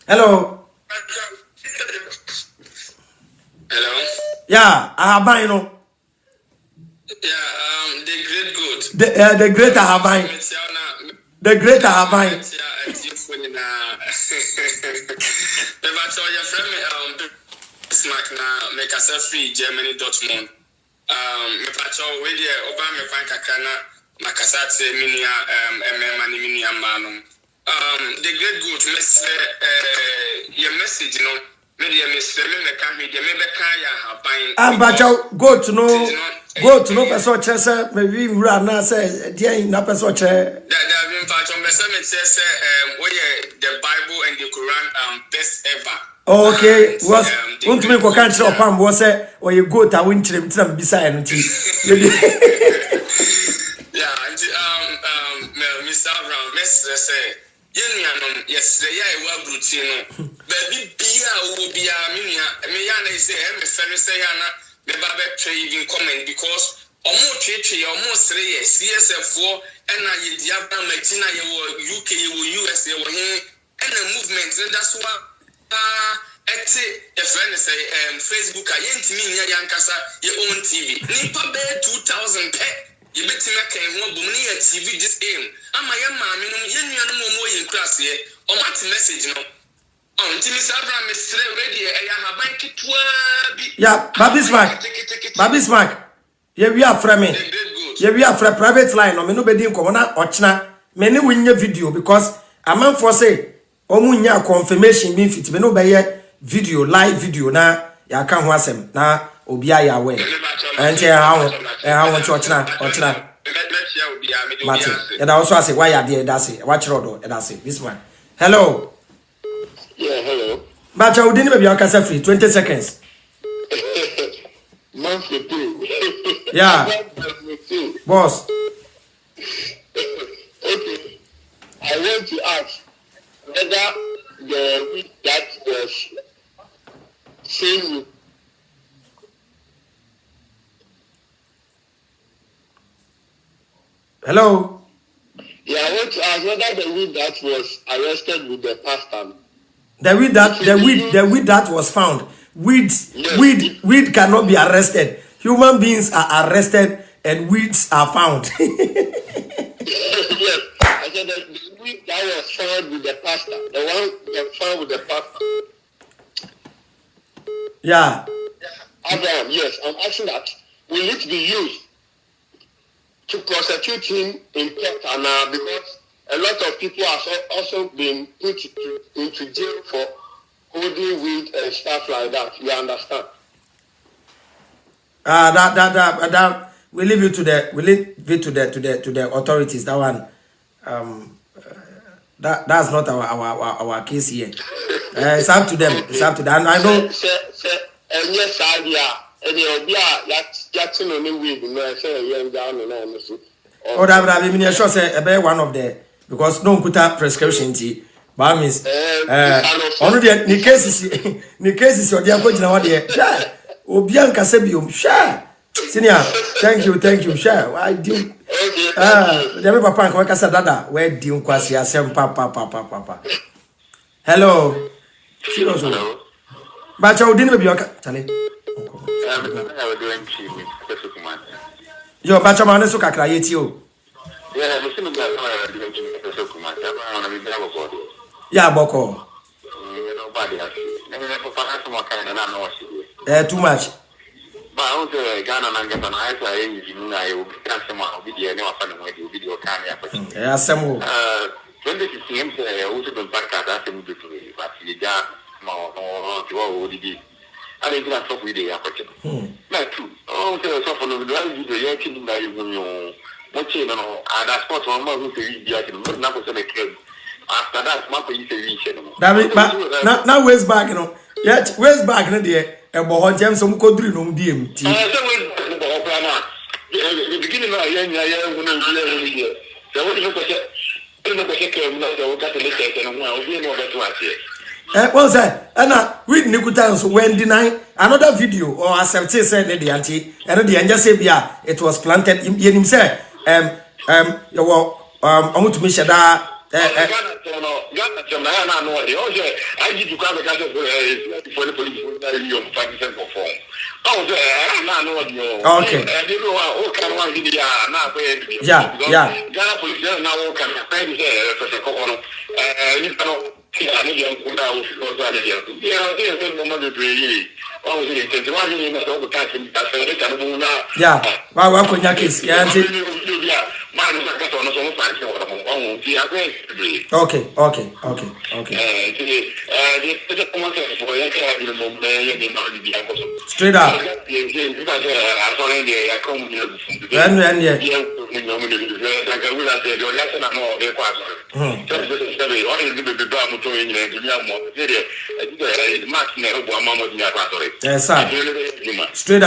Hello. Yeah, I have buying. Yeah, the great good. The great I have buying. The great I have buying. Your friend Bismarck na make us free Germany Dortmund. Me pacho we dey oba me fan kakana makasate minia mani minia manu. The great good your message me dey me me kan me dey me be kan ya haban. Bacho go to know person chese maybe wura na say dey na person che. That me pacho me say we the Bible and the Quran best ever. Okay, was want to make a country of Pam was or you go to win trim beside yeah, Mr. Brown, Mr. say, yes, I will Brutino. Baby, be a Miana say, I'm a Pharisee, the Babette trade in comment because almost 3 almost 3 years, CSF4, and I Diabra Martina, you UK, you US, you were here, and the movement, that's why. A friend say Facebook I ain't me yankasa your own TV. Nipa be 2,000 pet. You bet me can one bumni at TV this game. Am I a man more in class here? Or what message no? Until Mr. Abraham is ready, I have a bank it. Yeah, Babis Mark. Yeah, we are framing. Yeah, we are for a private line or nobody in Corona or China. Many win your video because a man for say. Omunya confirmation mean fit me no be video live video na ya kan ho asem na obi ya we ente ha won church na Mati and also say why you there that say watch road that say this one. Hello. Yeah, hello. Bacha we didn't be your case free 20 seconds. Yeah. Boss. Okay. I want to ask whether that was seen. Hello. Yeah, I want to ask whether the weed that was arrested with the pastor. The weed that was found. Weed cannot be arrested. human beings are arrested and weeds are found. Yes, I said that the weed that was found with the pastor, the one that found with the pastor. Yeah. Abraham, yes, I'm asking that. Will it be used to prosecute him in court because a lot of people have also been put into jail for holding weed and stuff like that. You understand? That we leave it to the authorities. That one, that's not our case here. It's up to them. It's up to them. And I know. Yes, Oh, that I mean, sure say about one of the because no put up prescription tea. But means only the cases or the appointment now there. Sure. Obianka Sebium, sure. Senior, thank you, sure. I do. The papa and Kwaka Sadada, where do you quasia sem papa. Hello. Hello. But you didn't be your tale. Yo, but your man is so cacraet you. Yeah, Boko. Too much. But I want to Ghana and get an answer. I will be someone video. Never find a video camera. Yeah, some 2016, I also been back at that same but you got more to what did he? I didn't talk with the aperture. Not true. Oh, so for the video, you're killing that you watching and that's what one more who read the argument, not was a club. After that, my police reach. Now, where's back, you know? Yet, where's back in there? A boy, James, some could do no DMT. The beginning of the year, there was well, sir, and we Nikutan when denying another video or accept said the auntie, and the angel said, yeah, it was planted in himself. You were to me, Shada. I did to come for the police perform. Okay. Yeah. Ghana police now can Okay. Straight up. Yes, sir. Straight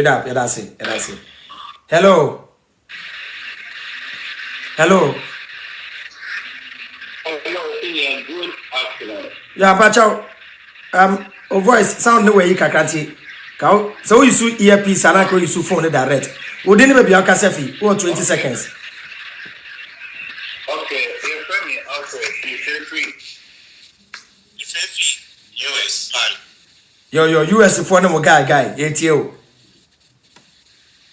up. Yeah, that's it. Hello. Yeah, but your voice sound no way you can see. So you see earpiece and I call you phone direct. Would anybody be a cassette or 20 seconds? Okay, US man. Yo, US phone no guy, ATO.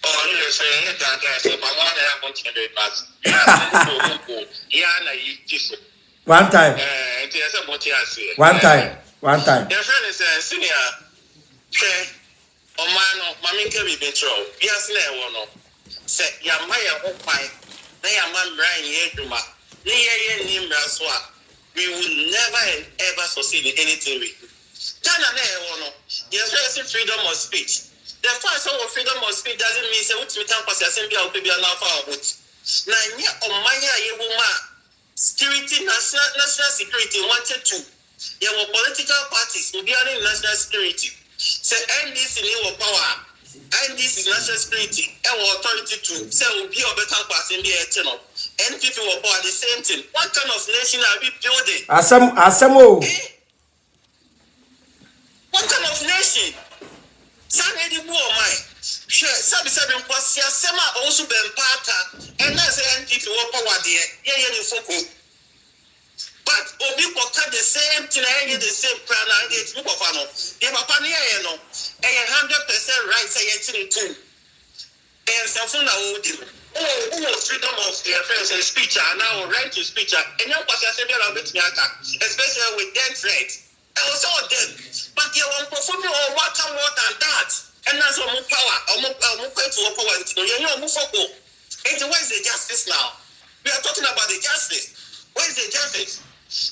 Oh, you say that but what happened to the past? One time. One time. Your friend is a senior. Okay. Oh man, mommy can be betrayed. Yes, no. Say, Yamaya, Opai. They are man Brian Yeduma. We will never and ever succeed in anything we do. Yes, freedom of speech. The first of freedom of speech doesn't mean say what we can pass assembly or be an alpha about. Now, on my security, national security wanted to. There were political parties who are in national security. Say, NDC in power. NDC is national security. Our authority to say will be a better pass in the eternal. And people were power the same thing. What kind of nation are we building? Asamo. What kind of nation? Sandy Boomai. Sabi Sema also been parta. And that's the NDP were power there. Yeah, focus. But Obi Poka the same thing, I get the same plan, I get Mukofano. If a pania, 100% right, say it too. And something that will do. Freedom of speech and now right to speech. And now, what I said, especially with dead threats. I was all dead. But you want to perform more than that. And that's more power. More power. And where's the justice now? We are talking about the justice. Where's the justice?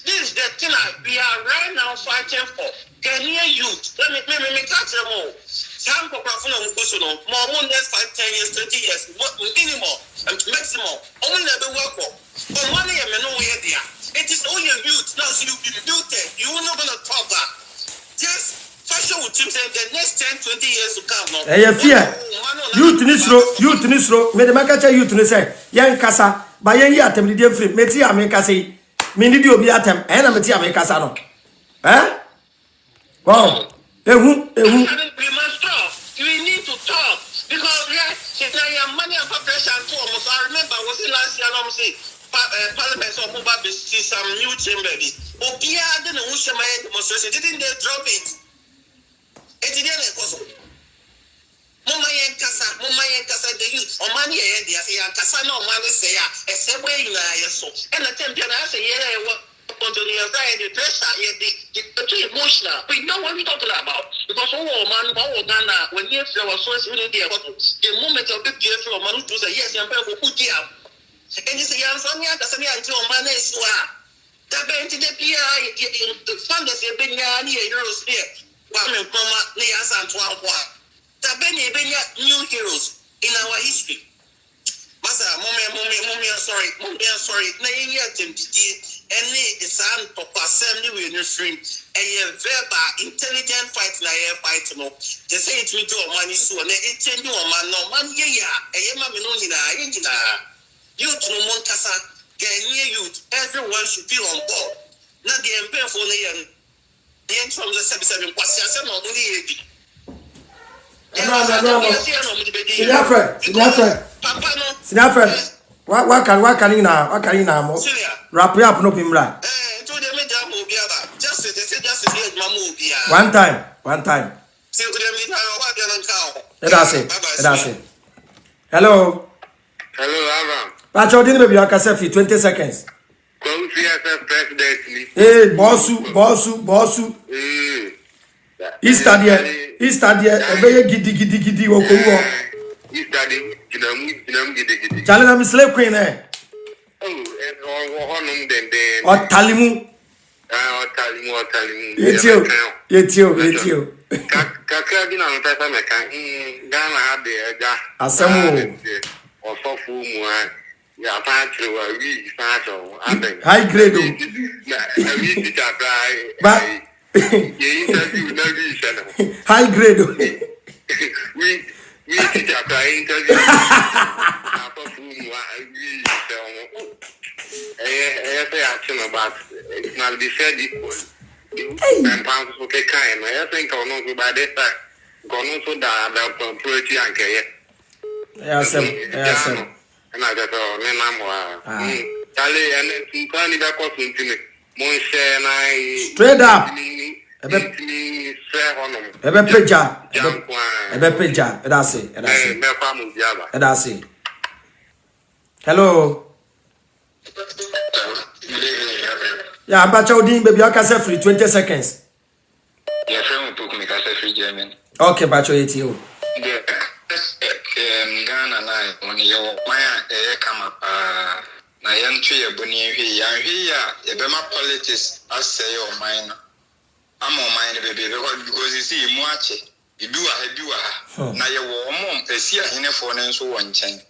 This is the thing we are right now fighting for. Ghanaian youth. Let me catch them all. Some people more next 5, 10 years, 20 years, minimum and maximum. Only never work for. But money and no way there. It is all your youth. Now, so you be built it. You're not going to talk that. Just fashion with you saying the next 10, 20 years to come. No. Fear. Youth Nisro. May the Makacha youth say, young Casa, by young Yatem, the dear free, Metia Mekasi, Minidio Biatem, and a Metia Mekasano. Eh? Wow. We must talk. We need to talk. Because yeah, money and population too. I remember was in last year, I'm saying. Parliament or mobile see some new chamber. Obia didn't wish my demonstration. Didn't they drop it? It didn't cause Mama Yankasa, the youth, or money, they say, Casano, money say, a seaway in a so. And the champion, I say, on the anxiety, pressure, the too emotional. We know what we're talking about. Because when you there was so really there, the moment of the dear from Manu to say, yes, I'm going to put you out. And you say, I'm Sonia, Cassania, until man is that bent to the PI, the funders have been heroes here. One and Mama, Nias and Twan. That Benny new heroes in our history. Massa, Mommy, sorry, Name yet, any son, Papa, assembly with your stream, and you verbal intelligent fight, like fight, no. They say it will do money soon, and it change your man, no man, yeah, and Yamma, youth no Montasa, Ghanaian youth, everyone should be on board. Not the empire for the end from the 77 Passion or Muni. Sinafred. What can you now? Wrap up no pimra. One time. That's it. Hello, Aram. But you didn't be a 20 seconds. Hey, bossu. Easter there, a very giddy or Challenge I'm slave queen, eh? Or Talimu. It's you. Kakadina on Tata Mekan, Ghana had the Asamu. Or so full more. Yeah, Patro, we start high grade. But high grade. We teach a crying to you. About it's not be said equal. And pounds for the kind. I think I'll not go by that time. Gone so that about poetry and care. Yes, and I got a name. Charlie and it's funny that was into me. Monse and I straight up. That's it. Hello. Yeah, but you didn't baby. I can say free 20 seconds. Yeah, friend will put me free German. Okay, but you. Ghana na on your my come up. Na yantwi ebuni here. Ebema politics as say your mind. I'm on mine, baby, because you see, Muache, you do a now you were mom, a seer in a phone and so one chain.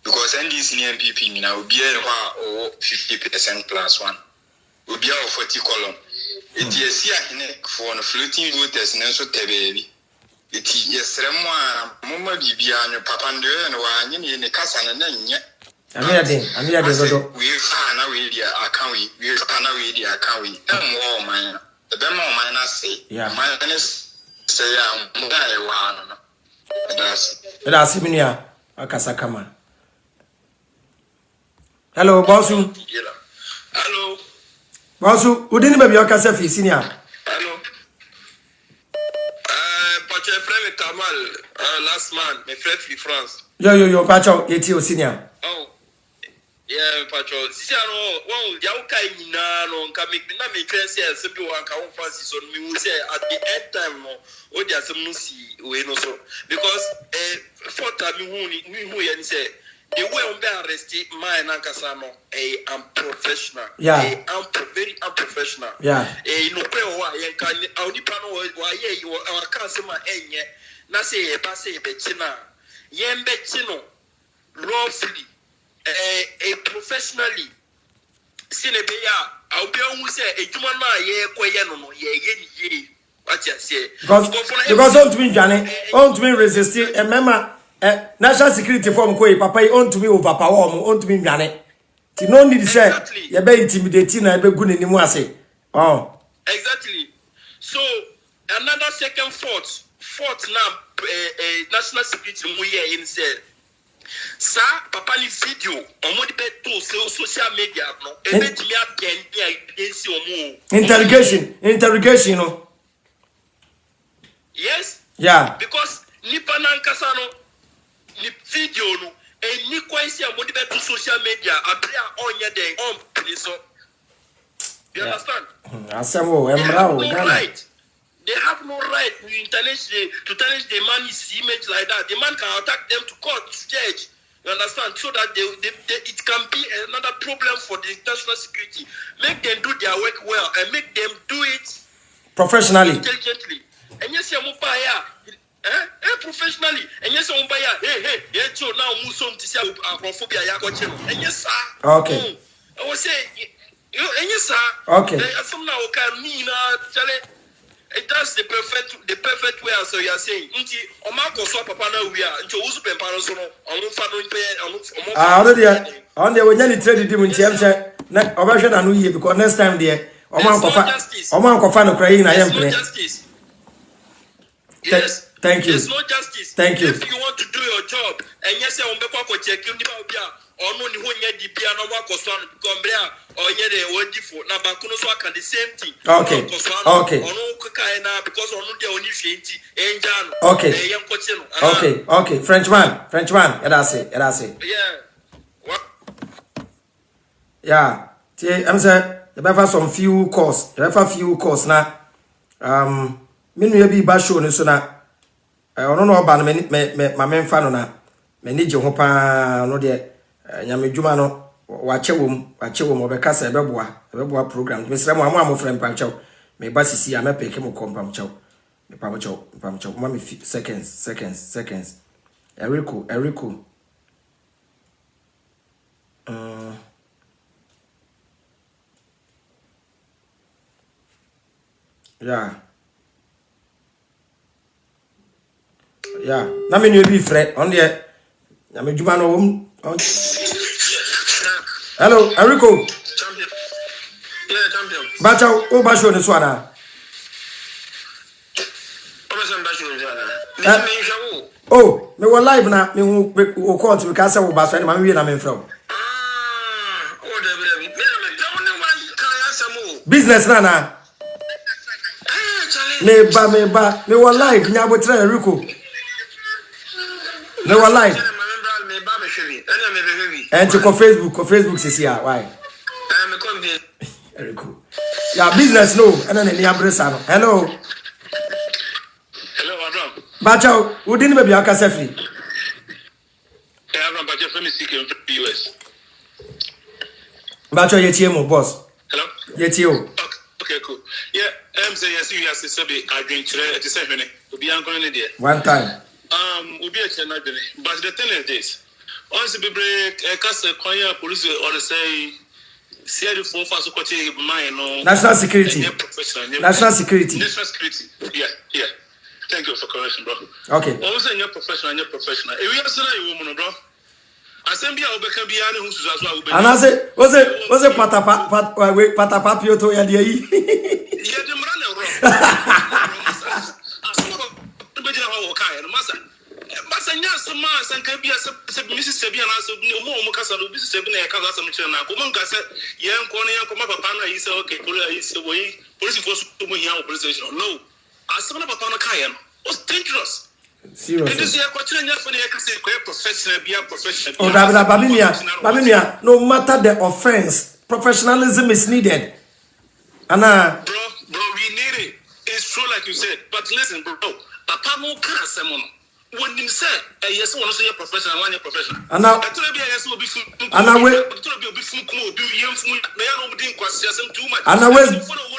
Because NDC and PP now will be a 50% plus one. Will be our 40 column. It is a seer in a phone floating voters and so baby. It is yes, Mama Bibian, Papa and one in the Cassan and then yet. I'm here. We found a radio, we no more mine. The demo minus say, yeah, minus say, I'm one. That's Siminia, Akasakama. Hello, Bossu. Hello, Bossu, who didn't baby your cassette, senior? Hello, but Pacho, friend Kamal, last man, my friend from France. Yo, Pacho, yeti senior. Oh, yeah, Pacho. Siano, well, Yauka no, coming, not me can say as simple one can fancy on me. We say at the end time, or just a musi, we know so. Because, for time, who and say, the way on the arrested, my Nankasano, I'm professional. Yeah. I'm very unprofessional. Yeah. No pay why can only panel why you are customer enye. Na say a passe betina. Yen betino lawfully professionally. Sinebeya, I'll be on say a human ye quayano, ye. What you say? Because on to me resisting a member. National security form koi papa on to me overpower on to me gane. Ti no need say you be intimidating na be gu nanimu ase. Oh. Exactly. So another second fourth now national security mu here in say sa papa ni video omodi be to social media no e be timi abien against omo. Interrogation no. Yes? Yeah. Because nipa nankasa no ni video no any kwesi amodi be to social media appear on your day on police. You understand? They have no right to tarnish the man's image like that. The man can attack them to court, to judge. You understand? So that it can be another problem for the national security. Make them do their work well and make them do it professionally, intelligently. And yes, you professionally. And yes, hey, so now Musom to say Afrophobia Yakochim. And yes, sir. Okay. I was saying, and yes, sir. Okay. Some now can mean that's the perfect way, so you are saying. Omako so papa na we are into usu pemparo so already on the when you trade him in terms na obashe na no ye because next time there Oman kofa no cry na yem play. Yes. Thank you. There's no justice. Thank you. If you want to do your job, and yes, I will check you or no ni honye di bia no wa koso an gombrea or ye de wodi fo na ba kuno so aka the same thing. Okay. Okay. Ono kukai na because ono de oni hwenti enja no. Okay. Okay. Frenchman, let us say. Yeah. What? Yeah. I'm say the better some few course. Na me no be ba show no so na ono no ba me ma memfa no na me ni je ho pa no de nyame djuma no wachewom obekasa ebeboa program me sere mo amofrem pa chaw me ba sisi a me peke mo kompam chaw me pa mo chaw ma me seconds Erico yeah na me no be frɛ on there nyame djuma no hello Erico Champion. Yeah, champion. Bacha o ba show ni so ana oh me wo live na me wo call to ka say wo ba so na me na me frɛ business na me ba me wo live nya bo tra Erico me wo live and to Facebook says here why very cool yeah business no and then hello Abraham bacha we didn't be aka safely Abraham bacha from the US bacha yetie mo boss hello yetie o okay cool yeah say yes you have to say I drink today at the 7 obi an going there one time obi a chena dele but the thing is this once the break cast kwanya police or say see the four fast ko mine no national security yeah thank you for correction bro okay also you're professional if you say you woman bro assembly obeka bia ne hu suzazo obeka ana say was it patapa pioto ya dia yi yeah dem run bro obeka na wo kai no masa nya soma sanka bia se Mrs. Sebia na so mo kasa do Mrs. Sebia na kasa some chena ko man kasa yen ko ne yen ko ma papa na yi say okay police yi say boy police force to mo here police station no asema na papa na kai no was dangerous. Seriously. This year, professional, be a professional. Oh, Babinia, no matter the offense, professionalism is needed. Anna. Bro, we need it. It's true, like you said. But listen, bro, Papa no can't say mono. When you say, yes, one say professional, one professional. Anna, Anna,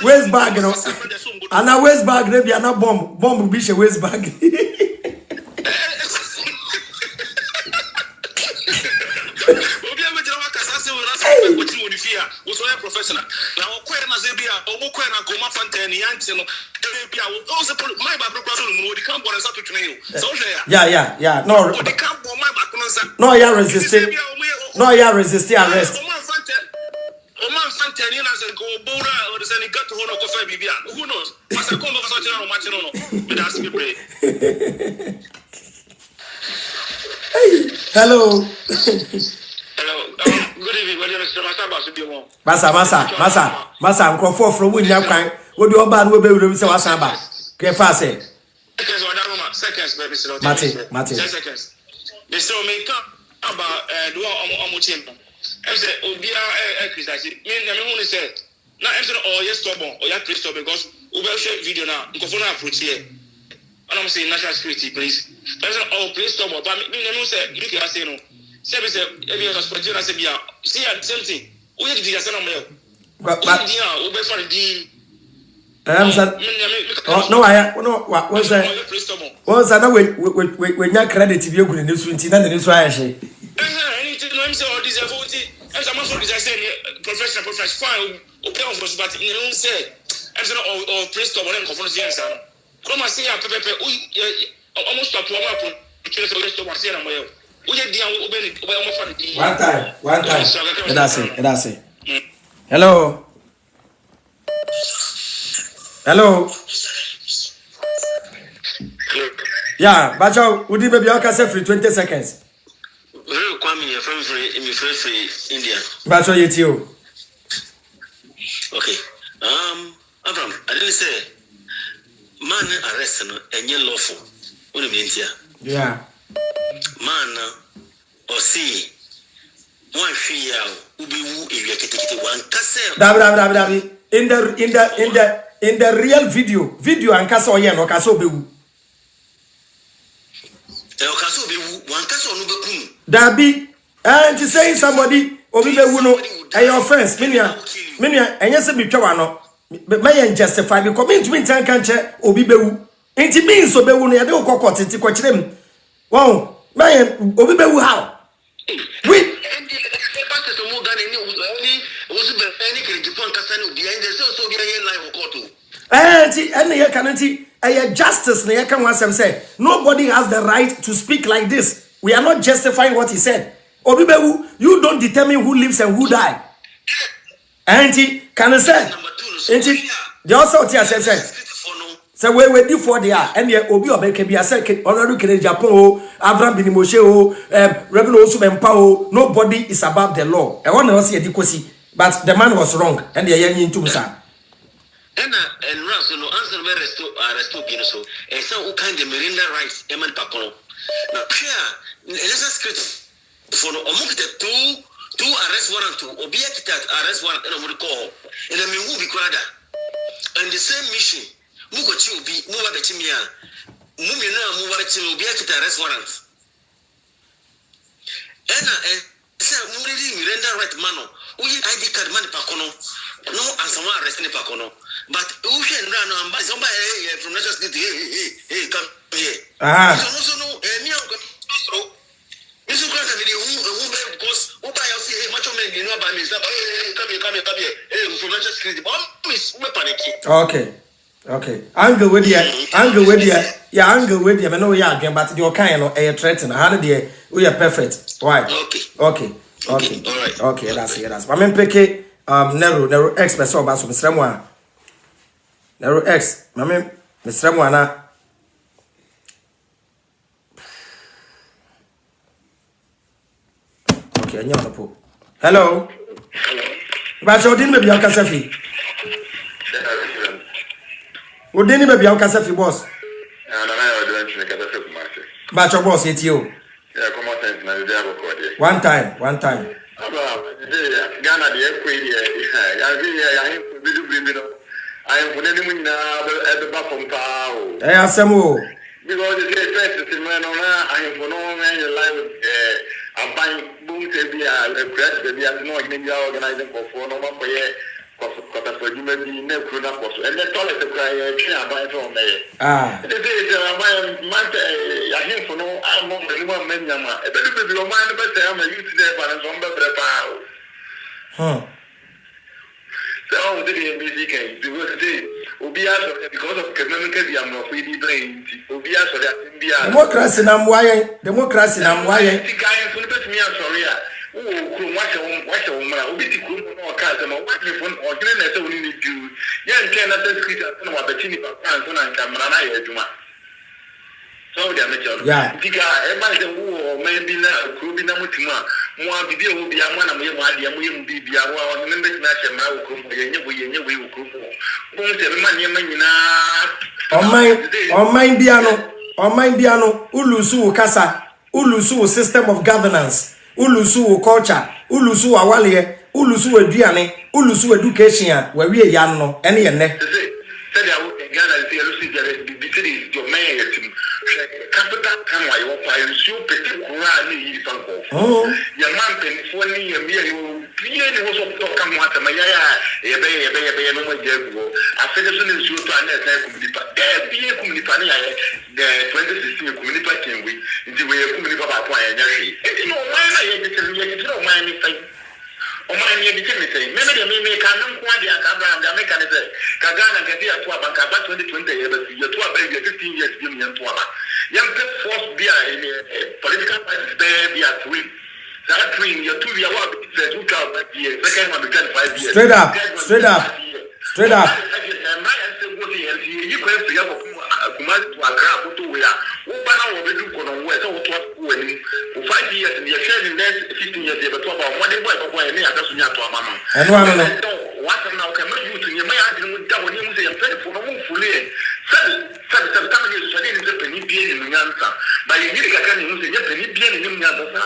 where's bag? Anna, where's bag? Maybe Anna bomb, be she where's bag. Professional. Now, Zebia, Omoquena, Goma Fontaine, Yansino, also my back would come on to train. So, yeah, no, no, yeah, resisting, no, yeah, resisting arrest. Oman Fontaine, go Bora, or the Senate got to hold of Fabia. Who knows? What's a conversation on Machino? But that's me pray. Hello. Good evening. Masa, Crawford from William Crank. What do you about will be with himself? Wasaba. Get fast. Seconds, Mate. 10 seconds. They still make up about do on chamber. I said, oh, dear, I said, me said, now I'm saying, oh, yes, stubborn, or yeah, please stop because we will share video now. Because for now, approach here. And I'm saying national security, please. I said, oh, please stop, but me, no, sir, you can say no. Say, if you are suspecting, I said, yeah, see, same thing. We have to do the mail. But, no, what's that? What's that? When you credit if you're going to do something, then it's why I say. Professional, fine, okay, but you know, say, I'm saying, or please stop and conference the answer. Come and see a paper, almost stop to a map to the rest of my One time. That's it. Hello. Yeah, Bacho, would you maybe answer for 20 seconds? Kwame, from free India. Bacho, you. Okay. Abraham, I didn't say man arrest and you're lawful. What do you mean here? Yeah. Man or see one free ubi if you get one castle. Dabi. In the real video and castle yeah no castle bewu. One castle no bewu. Dabi, and to say somebody obi bewu no your friends minia enye se bitwa no may justify because me to me tan kan che obi bewu. Enti mean so bewu no ya de kokko tete ko kirem. Wow, may obi bewu how? We justice nobody has the right to speak like this. We are not justifying what he said. Obibewu, you don't determine who lives and who die. And he can say, the also say, so we do for the and the Obi Obeke be a second honorary Japan, Abraham Binimoshe, Reverend Osubempa, nobody is above the law. I want to see a decosi, but the man was wrong, and the young in Tumsa. And Russell no answer very resto so and so who kind of Miranda rights Eman Pacono. Now clear script for the omuk two arrest warrant to object that arrest warrant and would call and I mean who be crowder and the same mission Mugo Chi be move the Chimia Mumina move the object arrest warrant. And say Miranda right mano we ID card man Pacono no and someone arresting Pacono. But who can run on somebody from National City? Hey, come here. So no, Mr. Grant, because who buy us here, much of men, you know, by me, come here, from National City. Okay. Angle with you. Yeah, angle with you. I know yeah, again, but you're kind of a threat. How did we are perfect? Why? Okay. All right. Okay, that's it. That's. I mean, pick Nero X. So about some one. Nero X, Mammy, Mr. Mwana. Okay, and you're hello. But you didn't maybe Uncle Safi. What didn't maybe Uncle Safi, boss? mention it, I said, Master. But your boss, it's you. Yeah, common sense, now they have a code. One time. Ghana, the equity, I am for anyone at the back from Pao. Hey, Asamu. Because the first is man on I am for no man alive. I'm buying boom to be a press, baby. I'm not maybe organizing for no one for ye. Because you may be never could not possible. And the toilet to cry, I buy from there. Ah, it is a man, I hear for no, I'm not anyone, men, a better be your mind, but I'm a youth there, but I'm on the power. Huh. So, the music will be asked because of economic, I'm not really brain. Will be asked for that. Democracy, I'm why. Democracy, I'm why. I think I am for me, I'm sorry. Watch a woman, I'll be the good or cousin or what you want or dinner so we need to. Young cannot secret what the chinny of France and Camarana. So, yeah, Tika, everybody who may be now, could be number 2 more. More video will be a one of your will be a well, remember to match a mouth, we will go for. Won't every man, on my piano, Ulusu Casa, Ulusu system of governance, Ulusu culture, Ulusu Awalie, Ulusu Ediane, Ulusu education, where we are young, any and next. Capital time I will find you pretty run. Oh, your man penny for me, and really was of talking what my a bay, no more devil. I said, as soon as you there be a community, the 2016 community week, the way a community about why you know, why I mind o man ye dikemete meme de meme kanam kwa dia Abraham da make an say Kagana gadia to banka ba 2020 years you to about 15 years bi me to aba yam pe force bia in political parties there be at win that twin you 2 year what say 2000 years second one be 5 years straight up you can see your Kumasi to Accra to where Ubana will do Kono so to 5 years and you're sharing next 15 years but about one day boy any other sunya to mama and what now can you to your man down when you say for no fully said come you so didn't the penny be in Nyansa but you need to can you say penny be in Nyansa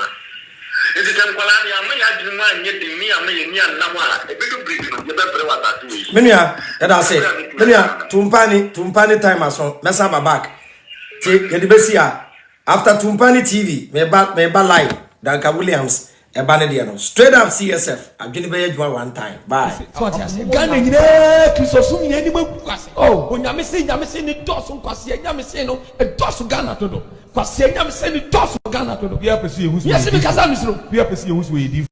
is it Colani I didn't mind yet me and me and Nama a big bridge you better what that is Minia that I say Minia Tumpani time as on let's have a back take the Bessia after Tumpani TV me ba live Danka Williams e banediano straight up CSF I'm going to be one time bye Ghana nyine Chrisosum ye ni kwase oh onyame se ni doso kwase nyame se no e doso Ghana todo kwase nyame se ni doso Ghana todo bia pese ye husu yes me kasa misro bia pese ye husu we